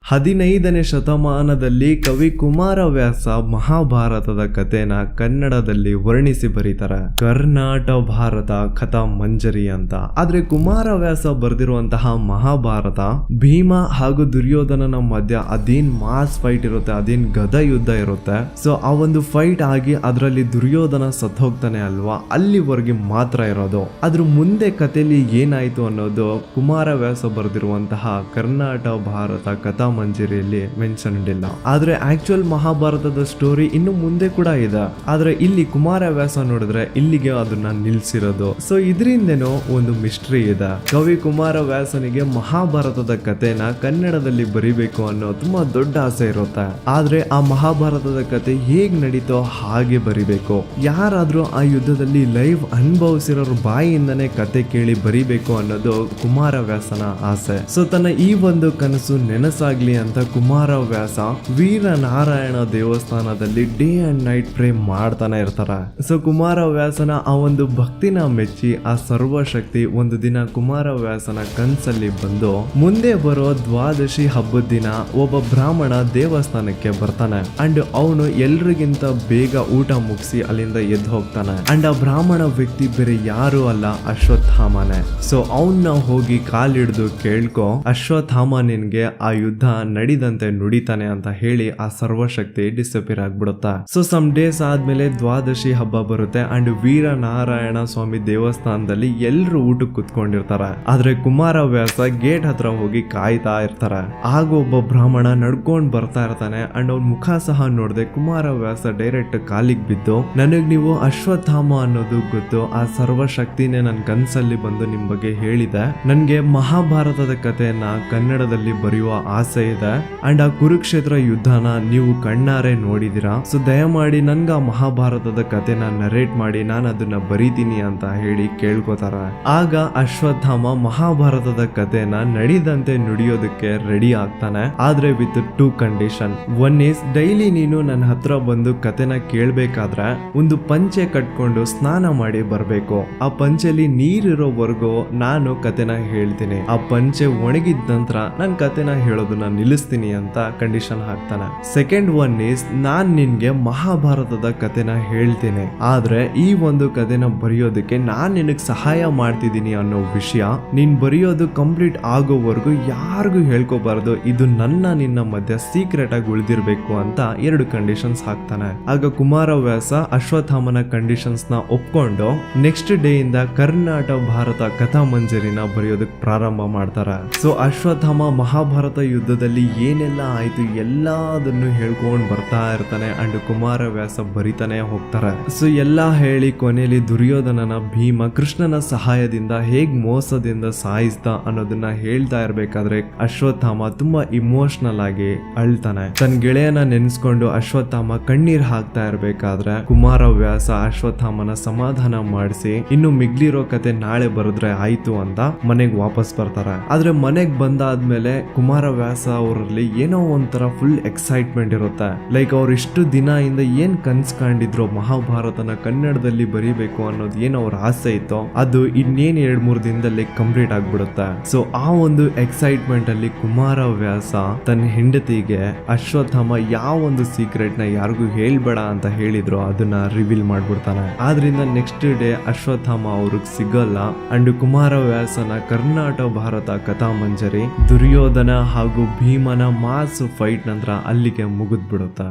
15ನೇ ಶತಮಾನದಲ್ಲಿ ಕವಿ ಕುಮಾರವ್ಯಾಸ ಮಹಾಭಾರತದ ಕಥೆನ ಕನ್ನಡದಲ್ಲಿ ವರ್ಣಿಸಿ ಬರೀತಾರೆ. ಕರ್ನಾಟ ಭಾರತ ಕಥಾ ಮಂಜರಿ ಅಂತ. ಆದ್ರೆ ಕುಮಾರವ್ಯಾಸ ಬರೆದಿರುವಂತಹ ಮಹಾಭಾರತ ಭೀಮ ಹಾಗೂ ದುರ್ಯೋಧನನ ಮಧ್ಯ ಅದೇನ್ ಮಾಸ್ ಫೈಟ್ ಇರುತ್ತೆ, ಅದೇನ್ ಗದ ಯುದ್ಧ ಇರುತ್ತೆ. ಸೊ ಆ ಒಂದು ಫೈಟ್ ಆಗಿ ಅದರಲ್ಲಿ ದುರ್ಯೋಧನ ಸತ್ ಹೋಗ್ತಾನೆ ಅಲ್ವಾ, ಅಲ್ಲಿವರೆಗೆ ಮಾತ್ರ ಇರೋದು. ಅದ್ರ ಮುಂದೆ ಕಥೆಯಲ್ಲಿ ಏನಾಯ್ತು ಅನ್ನೋದು ಕುಮಾರವ್ಯಾಸ ಬರೆದಿರುವಂತಹ ಕರ್ನಾಟ ಭಾರತ ಕಥಾ ಮಂಜರಿಯಲ್ಲಿ ಮೆನ್ಷನ್ಡ್ ಇಲ್ಲ. ಆದ್ರೆ ಆಕ್ಚುಯಲ್ ಮಹಾಭಾರತದ ಸ್ಟೋರಿ ಇನ್ನು ಮುಂದೆ ಕೂಡ ಇದೆ. ಆದ್ರೆ ಇಲ್ಲಿ ಕುಮಾರವ್ಯಾಸ ನೋಡಿದ್ರೆ ಇಲ್ಲಿಗೆ ಅದನ್ನ ನಿಲ್ಸಿರೋದು. ಸೊ ಇದರಿಂದೇನೋ ಒಂದು ಮಿಸ್ಟ್ರಿ ಇದೆ. ಕವಿ ಕುಮಾರವ್ಯಾಸನಿಗೆ ಮಹಾಭಾರತದ ಕಥೆನ ಕನ್ನಡದಲ್ಲಿ ಬರಿಬೇಕು ಅನ್ನೋ ತುಂಬಾ ದೊಡ್ಡ ಆಸೆ ಇರುತ್ತೆ. ಆದ್ರೆ ಆ ಮಹಾಭಾರತದ ಕತೆ ಹೇಗ್ ನಡೀತೋ ಹಾಗೆ ಬರಿಬೇಕು. ಯಾರಾದ್ರೂ ಆ ಯುದ್ಧದಲ್ಲಿ ಲೈವ್ ಅನುಭವಿಸಿರೋರ್ ಬಾಯಿಯಿಂದನೇ ಕತೆ ಕೇಳಿ ಬರಿಬೇಕು ಅನ್ನೋದು ಕುಮಾರವ್ಯಾಸನ ಆಸೆ. ಸೊ ತನ್ನ ಈ ಒಂದು ಕನಸು ನೆನಸಾಗ್ಲಿ ಅಂತ ಕುಮಾರವ್ಯಾಸ ವೀರನಾರಾಯಣ ದೇವಸ್ಥಾನದಲ್ಲಿ ಡೇ ಅಂಡ್ ನೈಟ್ ಪ್ರೇ ಮಾಡ್ತಾನೆ ಇರ್ತಾರ. ಸೊ ಕುಮಾರವ್ಯಾಸನ ಆ ಒಂದು ಭಕ್ತಿನ ಮೆಚ್ಚಿ ಆ ಸರ್ವಶಕ್ತಿ ಒಂದು ದಿನ ಕುಮಾರವ್ಯಾಸನ ಕನ್ಸಲ್ಲಿ ಬಂದು ಮುಂದೆ ಬರೋ ದ್ವಾದಶಿ ಹಬ್ಬದ ದಿನ ಒಬ್ಬ ಬ್ರಾಹ್ಮಣ ದೇವಸ್ಥಾನಕ್ಕೆ ಬರ್ತಾನೆ. ಅಂಡ್ ಅವನು ಎಲ್ರಿಗಿಂತ ಬೇಗ ಊಟ ಮುಗಿಸಿ ಅಲ್ಲಿಂದ ಎದ್ದು ಹೋಗ್ತಾನೆ. ಅಂಡ್ ಆ ಬ್ರಾಹ್ಮಣ ವ್ಯಕ್ತಿ ಬೇರೆ ಯಾರು ಅಲ್ಲ, ಅಶ್ವತ್ಥಾಮನೆ. ಸೊ ಅವನ್ನ ಹೋಗಿ ಕಾಲಿಡ್ದು ಕೇಳ್ಕೊ, ಅಶ್ವತ್ಥಾಮ ನಿನ್ಗೆ ಆ ಯುದ್ಧ ನಡಿದಂತೆ ನುಡಿತಾನೆ ಅಂತ ಹೇಳಿ ಆ ಸರ್ವಶಕ್ತಿ ಡಿಸಪಿಯರ್ ಆಗ್ಬಿಡುತ್ತಾ. ಸೊ ಸಮ್ ಡೇಸ್ ಆದ್ಮೇಲೆ ದ್ವಾದಶಿ ಹಬ್ಬ ಬರುತ್ತೆ. ಅಂಡ್ ವೀರನಾರಾಯಣ ಸ್ವಾಮಿ ದೇವಸ್ಥಾನದಲ್ಲಿ ಎಲ್ರು ಊಟಕ್ಕೆ ಕುತ್ಕೊಂಡಿರ್ತಾರೆ. ಆದ್ರೆ ಕುಮಾರವ್ಯಾಸ ಗೇಟ್ ಹತ್ರ ಹೋಗಿ ಕಾಯ್ತಾ ಇರ್ತಾರೆ. ಆಗ ಒಬ್ಬ ಬ್ರಾಹ್ಮಣ ನಡ್ಕೊಂಡ್ ಬರ್ತಾ ಇರ್ತಾನೆ. ಅಂಡ್ ಅವ್ನ ಮುಖ ಸಹ ನೋಡ್ದೆ ಕುಮಾರವ್ಯಾಸ ಡೈರೆಕ್ಟ್ ಕಾಲಿಗೆ ಬಿದ್ದು, ನನಗ್ ನೀವು ಅಶ್ವತ್ಥಾಮ ಅನ್ನೋದು ಗೊತ್ತು, ಆ ಸರ್ವಶಕ್ತಿನೇ ನನ್ ಕನ್ಸಲ್ಲಿ ಬಂದು ನಿಮ್ ಬಗ್ಗೆ ಹೇಳಿದೆ. ನನ್ಗೆ ಮಹಾಭಾರತದ ಕಥೆಯನ್ನ ಕನ್ನಡದಲ್ಲಿ ಬರೆಯುವ ಆಸೆ ಇದೆ. ಅಂಡ್ ಆ ಕುರುಕ್ಷೇತ್ರ ಯುದ್ಧನ ನೀವು ಕಣ್ಣಾರೆ ನೋಡಿದಿರಾ. ಸೊ ದಯಮಾಡಿ ನನ್ಗ ಆ ಮಹಾಭಾರತದ ಕಥೆನ ನರೇಟ್ ಮಾಡಿ ನಾನು ಅದನ್ನ ಬರೀತೀನಿ ಅಂತ ಹೇಳಿ ಕೇಳ್ಕೊತಾರ. ಆಗ ಅಶ್ವತ್ಥಾಮ ಮಹಾಭಾರತದ ಕಥೆನ ನಡಿದಂತೆ ನುಡಿಯೋದಕ್ಕೆ ರೆಡಿ ಆಗ್ತಾನೆ. ಆದ್ರೆ with 2 condition. One is daily ನೀನು ನನ್ನ ಹತ್ರ ಬಂದು ಕಥೆನ ಕೇಳ್ಬೇಕಾದ್ರೆ ಒಂದು ಪಂಚೆ ಕಟ್ಕೊಂಡು ಸ್ನಾನ ಮಾಡಿ ಬರ್ಬೇಕು. ಆ ಪಂಚೆಲಿ ನೀರಿರೋವರೆಗೂ ನಾನು ಕಥೆನ ಹೇಳ್ತೀನಿ. ಆ ಪಂಚೆ ಒಣಗಿದ ನಂತರ ನನ್ ಕಥೆನ ಹೇಳೋದನ್ನ ನಿಲ್ಲಿಸ್ತೀನಿ ಅಂತ ಕಂಡೀಷನ್ ಹಾಕ್ತಾನೆ. ಸೆಕೆಂಡ್ ಒನ್ ಈಸ್ ನಾನ್ ನಿನ್ಗೆ ಮಹಾಭಾರತದ ಕಥೆನ ಹೇಳ್ತೀನಿ, ಆದ್ರೆ ಈ ಒಂದು ಕಥೆನ ಬರೆಯೋದಕ್ಕೆ ನಾನ್ ನಿನಗ್ ಸಹಾಯ ಮಾಡ್ತಿದ್ದೀನಿ ಅನ್ನೋ ವಿಷಯ ನೀನ್ ಬರೆಯೋದು ಕಂಪ್ಲೀಟ್ ಆಗೋವರೆಗೂ ಯಾರಿಗೂ ಹೇಳ್ಕೋಬಾರ್ದು. ಇದು ನಿನ್ನ ಮಧ್ಯ ಸೀಕ್ರೆಟ್ ಆಗಿ ಉಳಿದಿರ್ಬೇಕು ಅಂತ 2 ಕಂಡೀಷನ್ಸ್ ಹಾಕ್ತಾನೆ. ಆಗ ಕುಮಾರವ್ಯಾಸ ಅಶ್ವತ್ಥಾಮನ ಕಂಡೀಷನ್ಸ್ ನ ಒಪ್ಕೊಂಡು ನೆಕ್ಸ್ಟ್ ಡೇ ಇಂದ ಕರ್ನಾಟ ಭಾರತ ಕಥಾ ಮಂಜರಿನ ಬರೆಯೋದಕ್ಕೆ ಪ್ರಾರಂಭ ಮಾಡ್ತಾರೆ. ಸೊ ಅಶ್ವತ್ಥಾಮ ಮಹಾಭಾರತ ಯುದ್ಧದ ಯುದ್ಧದಲ್ಲಿ ಏನೆಲ್ಲ ಆಯ್ತು ಎಲ್ಲದನ್ನು ಹೇಳ್ಕೊಂಡು ಬರ್ತಾ ಇರ್ತಾನೆ. ಅಂಡ್ ಕುಮಾರವ್ಯಾಸ ಬರಿತಾನೆ ಹೋಗ್ತಾರೆ. ಸೊ ಎಲ್ಲಾ ಹೇಳಿ ಕೊನೆಯಲ್ಲಿ ದುರ್ಯೋಧನನ ಭೀಮ ಕೃಷ್ಣನ ಸಹಾಯದಿಂದ ಹೇಗ್ ಮೋಸದಿಂದ ಸಾಯಿಸ್ದ ಅನ್ನೋದನ್ನ ಹೇಳ್ತಾ ಇರ್ಬೇಕಾದ್ರೆ ಅಶ್ವತ್ಥಾಮ ತುಂಬಾ ಇಮೋಷನಲ್ ಆಗಿ ಅಳ್ತಾನೆ. ತನ್ನ ಗೆಳೆಯನ ನೆನ್ಸ್ಕೊಂಡು ಅಶ್ವತ್ಥಾಮ ಕಣ್ಣೀರ್ ಹಾಕ್ತಾ ಇರ್ಬೇಕಾದ್ರೆ ಕುಮಾರವ್ಯಾಸ ಅಶ್ವತ್ಥಾಮನ ಸಮಾಧಾನ ಮಾಡಿಸಿ ಇನ್ನು ಮಿಗ್ಲಿರೋ ಕತೆ ನಾಳೆ ಬರೆದ್ರೆ ಆಯ್ತು ಅಂತ ಮನೆಗ್ ವಾಪಸ್ ಬರ್ತಾರೆ. ಆದ್ರೆ ಮನೆಗ್ ಬಂದಾದ್ಮೇಲೆ ಕುಮಾರವ್ಯಾಸ ಅವರಲ್ಲಿ ಏನೋ ಒಂಥರ ಫುಲ್ ಎಕ್ಸೈಟ್ಮೆಂಟ್ ಇರುತ್ತೆ. ಲೈಕ್ ಅವ್ರು ಇಷ್ಟು ದಿನ ಇಂದ ಏನ್ ಕನ್ಸ್ಕೊಂಡಿದ್ರು ಮಹಾಭಾರತನ ಕನ್ನಡದಲ್ಲಿ ಬರೀಬೇಕು ಅನ್ನೋದು ಏನ್ ಅವ್ರ ಆಸೆ ಇತ್ತೋ ಅದು ಇನ್ನೇನ್ 2-3 ದಿನದಲ್ಲಿ ಕಂಪ್ಲೀಟ್ ಆಗ್ಬಿಡುತ್ತೆ. ಸೊ ಆ ಒಂದು ಎಕ್ಸೈಟ್ಮೆಂಟ್ ಅಲ್ಲಿ ಕುಮಾರವ್ಯಾಸ ತನ್ನ ಹೆಂಡತಿಗೆ ಅಶ್ವತ್ಥಾಮ ಯಾವ ಒಂದು ಸೀಕ್ರೆಟ್ ನ ಯಾರಿಗೂ ಹೇಳ್ಬೇಡ ಅಂತ ಹೇಳಿದ್ರು ಅದನ್ನ ರಿವೀಲ್ ಮಾಡ್ಬಿಡ್ತಾನೆ. ಆದ್ರಿಂದ ನೆಕ್ಸ್ಟ್ ಡೇ ಅಶ್ವತ್ಥಾಮ ಅವ್ರಿಗೆ ಸಿಗಲ್ಲ. ಅಂಡ್ ಕುಮಾರವ್ಯಾಸನ ಕರ್ನಾಟಕ ಭಾರತ ಕಥಾ ಮಂಜರಿ ದುರ್ಯೋಧನ ಹಾಗೂ ಭೀಮನ ಮಾಸ್ ಫೈಟ್ ನಂತರ ಅಲ್ಲಿಗೆ ಮುಗಿದ್ಬಿಡುತ್ತೆ.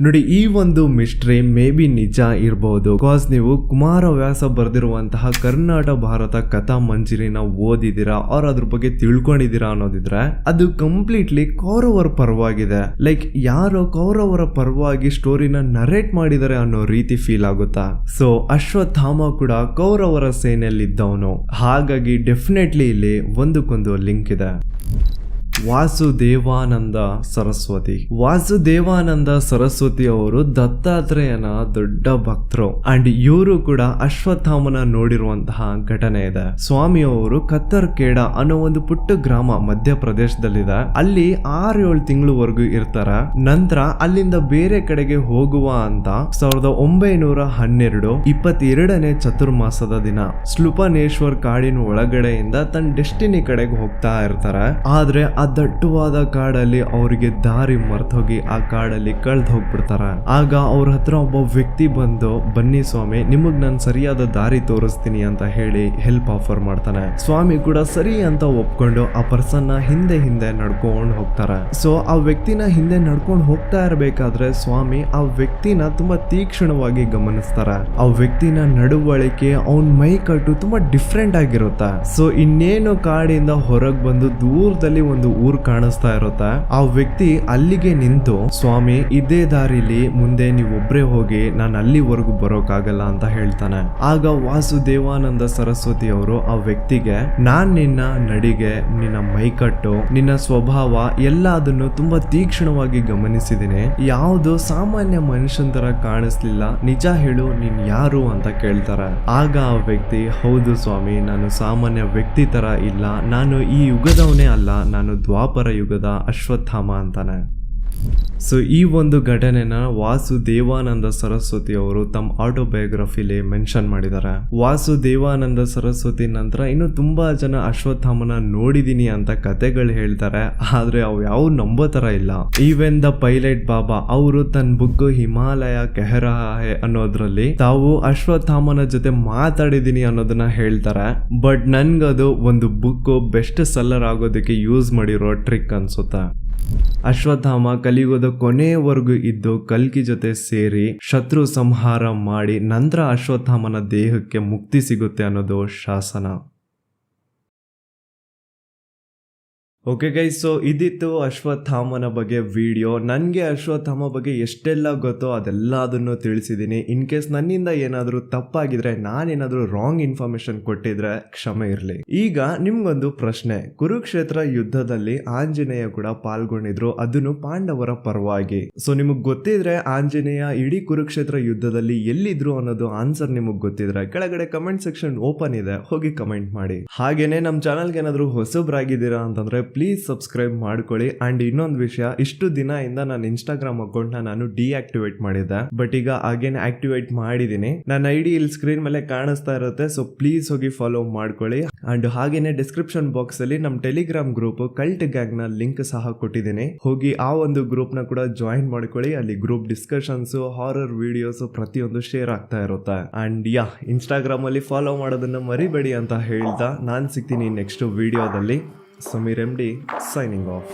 ನೋಡಿ, ಈ ಒಂದು ಮಿಸ್ಟ್ರಿ ಮೇ ಬಿ ನಿಜ ಇರಬಹುದು. ಬಿಕಾಸ್ ನೀವು ಕುಮಾರವ್ಯಾಸ ಬರೆದಿರುವಂತಹ ಕರ್ನಾಟಕ ಭಾರತ ಕಥಾ ಮಂಜರಿನ ಓದಿದಿರಾ ಅವ್ರ ಅದ್ರ ಬಗ್ಗೆ ತಿಳ್ಕೊಂಡಿದ್ದೀರಾ ಅನ್ನೋದಿದ್ರೆ ಅದು ಕಂಪ್ಲೀಟ್ಲಿ ಕೌರವರ ಪರವಾಗಿದೆ. ಲೈಕ್ ಯಾರೋ ಕೌರವರ ಪರವಾಗಿ ಸ್ಟೋರಿನ ನರೇಟ್ ಮಾಡಿದ್ದಾರೆ ಅನ್ನೋ ರೀತಿ ಫೀಲ್ ಆಗುತ್ತಾ. ಸೊ ಅಶ್ವತ್ಥಾಮ ಕೂಡ ಕೌರವರ ಸೇನೆಯಲ್ಲಿ ಇದ್ದವನು. ಹಾಗಾಗಿ ಡೆಫಿನೆಟ್ಲಿ ಇಲ್ಲಿ ಒಂದಕ್ಕೊಂದು ಲಿಂಕ್ ಇದೆ. ವಾಸುದೇವಾನಂದ ಸರಸ್ವತಿ ಅವರು ದತ್ತಾತ್ರೇಯನ ದೊಡ್ಡ ಭಕ್ತರು. ಅಂಡ್ ಇವರು ಕೂಡ ಅಶ್ವತ್ಥಾಮನ ನೋಡಿರುವಂತಹ ಘಟನೆ ಇದೆ. ಸ್ವಾಮಿಯವರು ಕತ್ತರ್ಕೇಡ ಅನ್ನೋ ಒಂದು ಪುಟ್ಟ ಗ್ರಾಮ ಮಧ್ಯಪ್ರದೇಶದಲ್ಲಿದೆ. ಅಲ್ಲಿ 6-7 ತಿಂಗಳವರೆಗೂ ಇರ್ತಾರೆ. ನಂತರ ಅಲ್ಲಿಂದ ಬೇರೆ ಕಡೆಗೆ ಹೋಗುವ ಅಂತ 1912 22ನೇ ಚತುರ್ಮಾಸದ ದಿನ ಸ್ಲುಪನೇಶ್ವರ್ ಕಾಡಿನ ಒಳಗಡೆಯಿಂದ ತನ್ನ ಡೆಸ್ಟಿನಿ ಕಡೆಗೆ ಹೋಗ್ತಾ ಇರ್ತಾರೆ. ಆದ್ರೆ ಆ ದಟ್ಟವಾದ ಕಾಡಲ್ಲಿ ಅವರಿಗೆ ದಾರಿ ಮರ್ತೋಗಿ ಆ ಕಾಡಲ್ಲಿ ಕಳ್ದ್ ಹೋಗ್ಬಿಡ್ತಾರೆ. ಆಗ ಅವ್ರ ಹತ್ರ ಒಬ್ಬ ವ್ಯಕ್ತಿ ಬಂದು, ಬನ್ನಿ ಸ್ವಾಮಿ ನಿಮಗ್ ನಾನು ಸರಿಯಾದ ದಾರಿ ತೋರಿಸ್ತೀನಿ ಅಂತ ಹೇಳಿ ಹೆಲ್ಪ್ ಆಫರ್ ಮಾಡ್ತಾನೆ. ಸ್ವಾಮಿ ಕೂಡ ಸರಿ ಅಂತ ಒಪ್ಕೊಂಡು ಆ ಪರ್ಸನ್ ನ ಹಿಂದೆ ನಡ್ಕೊಂಡು ಹೋಗ್ತಾರೆ. ಸೊ ಆ ವ್ಯಕ್ತಿನ ಹಿಂದೆ ನಡ್ಕೊಂಡು ಹೋಗ್ತಾ ಇರ್ಬೇಕಾದ್ರೆ ಸ್ವಾಮಿ ಆ ವ್ಯಕ್ತಿನ ತುಂಬಾ ತೀಕ್ಷ್ಣವಾಗಿ ಗಮನಿಸ್ತಾರೆ. ಆ ವ್ಯಕ್ತಿನ ನಡವಳಿಕೆ, ಅವನ್ ಮೈ ಕಟ್ಟು ತುಂಬಾ ಡಿಫ್ರೆಂಟ್ ಆಗಿರುತ್ತೆ. ಸೊ ಇನ್ನೇನು ಕಾಡಿಂದ ಹೊರಗ್ ಬಂದು ದೂರದಲ್ಲಿ ಒಂದು ಊರ್ ಕಾಣಿಸ್ತಾ ಇರುತ್ತೆ. ಆ ವ್ಯಕ್ತಿ ಅಲ್ಲಿಗೆ ನಿಂತು, ಸ್ವಾಮಿ ಇದೇ ದಾರಿಲಿ ಮುಂದೆ ನೀವೊಬ್ರೇ ಹೋಗಿ, ನಾನು ಅಲ್ಲಿವರೆಗೂ ಬರೋಕಾಗಲ್ಲ ಅಂತ ಹೇಳ್ತಾನೆ. ಆಗ ವಾಸುದೇವಾನಂದ ಸರಸ್ವತಿ ಅವರು ಆ ವ್ಯಕ್ತಿಗೆ, ನಾನ್ ನಿನ್ನ ನಡಿಗೆ, ನಿನ್ನ ಮೈಕಟ್ಟು, ನಿನ್ನ ಸ್ವಭಾವ ಎಲ್ಲದನ್ನು ತುಂಬಾ ತೀಕ್ಷ್ಣವಾಗಿ ಗಮನಿಸಿದ್ದೀನಿ. ಯಾವುದು ಸಾಮಾನ್ಯ ಮನುಷ್ಯನ ತರ ಕಾಣಿಸ್ಲಿಲ್ಲ, ನಿಜ ಹೇಳು ನೀನ್ ಯಾರು ಅಂತ ಕೇಳ್ತಾರೆ. ಆಗ ಆ ವ್ಯಕ್ತಿ, ಹೌದು ಸ್ವಾಮಿ ನಾನು ಸಾಮಾನ್ಯ ವ್ಯಕ್ತಿ ತರ ಇಲ್ಲ, ನಾನು ಈ ಯುಗದವನೇ ಅಲ್ಲ, ನಾನು ದ್ವಾಪರ ಯುಗದ ಅಶ್ವತ್ಥಾಮ ಅಂತಾನೆ. ಸೊ ಈ ಒಂದು ಘಟನೆನ ವಾಸುದೇವಾನಂದ ಸರಸ್ವತಿ ಅವರು ತಮ್ಮ ಆಟೋಬಯೋಗ್ರಫಿಲಿ ಮೆನ್ಷನ್ ಮಾಡಿದ್ದಾರೆ. ವಾಸುದೇವಾನಂದ ಸರಸ್ವತಿ ನಂತರ ಇನ್ನು ತುಂಬಾ ಜನ ಅಶ್ವತ್ಥಾಮನ ನೋಡಿದೀನಿ ಅಂತ ಕತೆಗಳು ಹೇಳ್ತಾರೆ. ಆದ್ರೆ ಅವು ಯಾವ ನಂಬೋ ತರ ಇಲ್ಲ. ಈವನ್ ದ ಪೈಲಟ್ ಬಾಬಾ ಅವರು ತನ್ನ ಬುಕ್ ಹಿಮಾಲಯ ಕೆಹರಾಹೆ ಅನ್ನೋದ್ರಲ್ಲಿ ತಾವು ಅಶ್ವತ್ಥಾಮನ ಜೊತೆ ಮಾತಾಡಿದೀನಿ ಅನ್ನೋದನ್ನ ಹೇಳ್ತಾರೆ. ಬಟ್ ನನ್ಗದು ಒಂದು ಬುಕ್ ಬೆಸ್ಟ್ ಸೆಲ್ಲರ್ ಆಗೋದಕ್ಕೆ ಯೂಸ್ ಮಾಡಿರೋ ಟ್ರಿಕ್ ಅನ್ಸುತ್ತೆ. ಅಶ್ವತ್ಥಾಮ ಕಲಿಯುಗದ ಕೊನೆಯವರೆಗೂ ಇದ್ದು ಕಲ್ಕಿ ಜೊತೆ ಸೇರಿ ಶತ್ರು ಸಂಹಾರ ಮಾಡಿ ನಂತರ ಅಶ್ವತ್ಥಾಮನ ದೇಹಕ್ಕೆ ಮುಕ್ತಿ ಸಿಗುತ್ತೆ ಅನ್ನೋದು ಶಾಸನ. ಓಕೆ ಗೈಸ್, ಸೊ ಇದಿತ್ತು ಅಶ್ವತ್ಥಾಮನ ಬಗ್ಗೆ ವಿಡಿಯೋ. ನನಗೆ ಅಶ್ವತ್ಥಾಮ ಬಗ್ಗೆ ಎಷ್ಟೆಲ್ಲ ಗೊತ್ತೋ ಅದೆಲ್ಲದನ್ನು ತಿಳಿಸಿದ್ದೀನಿ. ಇನ್ ಕೇಸ್ ನನ್ನಿಂದ ಏನಾದರೂ ತಪ್ಪಾಗಿದ್ರೆ, ನಾನೇನಾದರೂ ರಾಂಗ್ ಇನ್ಫಾರ್ಮೇಶನ್ ಕೊಟ್ಟಿದ್ರೆ ಕ್ಷಮೆ ಇರಲಿ. ಈಗ ನಿಮ್ಗೊಂದು ಪ್ರಶ್ನೆ. ಕುರುಕ್ಷೇತ್ರ ಯುದ್ಧದಲ್ಲಿ ಆಂಜನೇಯ ಕೂಡ ಪಾಲ್ಗೊಂಡಿದ್ರು, ಅದನ್ನು ಪಾಂಡವರ ಪರವಾಗಿ. ಸೊ ನಿಮಗ್ ಗೊತ್ತಿದ್ರೆ ಆಂಜನೇಯ ಇಡೀ ಕುರುಕ್ಷೇತ್ರ ಯುದ್ಧದಲ್ಲಿ ಎಲ್ಲಿದ್ರು ಅನ್ನೋದು ಆನ್ಸರ್ ನಿಮಗ್ ಗೊತ್ತಿದ್ರೆ ಕೆಳಗಡೆ ಕಮೆಂಟ್ ಸೆಕ್ಷನ್ ಓಪನ್ ಇದೆ, ಹೋಗಿ ಕಮೆಂಟ್ ಮಾಡಿ. ಹಾಗೇನೆ ನಮ್ಮ ಚಾನಲ್ಗೆ ಏನಾದರೂ ಹೊಸಬ್ರಾಗಿದ್ದೀರಾ ಅಂತಂದ್ರೆ ಪ್ಲೀಸ್ ಸಬ್ಸ್ಕ್ರೈಬ್ ಮಾಡ್ಕೊಳ್ಳಿ. ಅಂಡ್ ಇನ್ನೊಂದು ವಿಷಯ, ಇಷ್ಟು ದಿನ ಇಂದ ನನ್ನ ಇನ್ಸ್ಟಾಗ್ರಾಮ್ ಅಕೌಂಟ್ ನಾನು ಡಿಆಕ್ಟಿವೇಟ್ ಮಾಡಿದ್ದೆ, ಬಟ್ ಈಗ ಅಗೇನ್ ಆಕ್ಟಿವೇಟ್ ಮಾಡಿದೀನಿ. ನನ್ನ ಐಡಿ ಇಲ್ಲಿ ಸ್ಕ್ರೀನ್ ಮೇಲೆ ಕಾಣಿಸ್ತಾ ಇರುತ್ತೆ. ಸೊ ಪ್ಲೀಸ್ ಹೋಗಿ ಫಾಲೋ ಮಾಡ್ಕೊಳ್ಳಿ. ಅಂಡ್ ಹಾಗೇನೆ ಡಿಸ್ಕ್ರಿಪ್ಷನ್ ಬಾಕ್ಸ್ ಅಲ್ಲಿ ನಮ್ಮ ಟೆಲಿಗ್ರಾಮ್ ಗ್ರೂಪ್ ಕಲ್ಟ್ ಗ್ಯಾಂಗ್ ನ ಲಿಂಕ್ ಸಹ ಕೊಟ್ಟಿದ್ದೀನಿ. ಹೋಗಿ ಆ ಒಂದು ಗ್ರೂಪ್ ನ ಕೂಡ ಜಾಯಿನ್ ಮಾಡ್ಕೊಳ್ಳಿ. ಅಲ್ಲಿ ಗ್ರೂಪ್ ಡಿಸ್ಕಷನ್ಸ್, ಹಾರರ್ ವಿಡಿಯೋಸ್ ಪ್ರತಿಯೊಂದು ಶೇರ್ ಆಗ್ತಾ ಇರುತ್ತೆ. ಅಂಡ್ ಇನ್ಸ್ಟಾಗ್ರಾಮ್ ಅಲ್ಲಿ ಫಾಲೋ ಮಾಡೋದನ್ನ ಮರಿಬೇಡಿ ಅಂತ ಹೇಳ್ತಾ ನಾನು ಸಿಗ್ತೀನಿ ನೆಕ್ಸ್ಟ್ ವಿಡಿಯೋದಲ್ಲಿ. Samir MD signing off.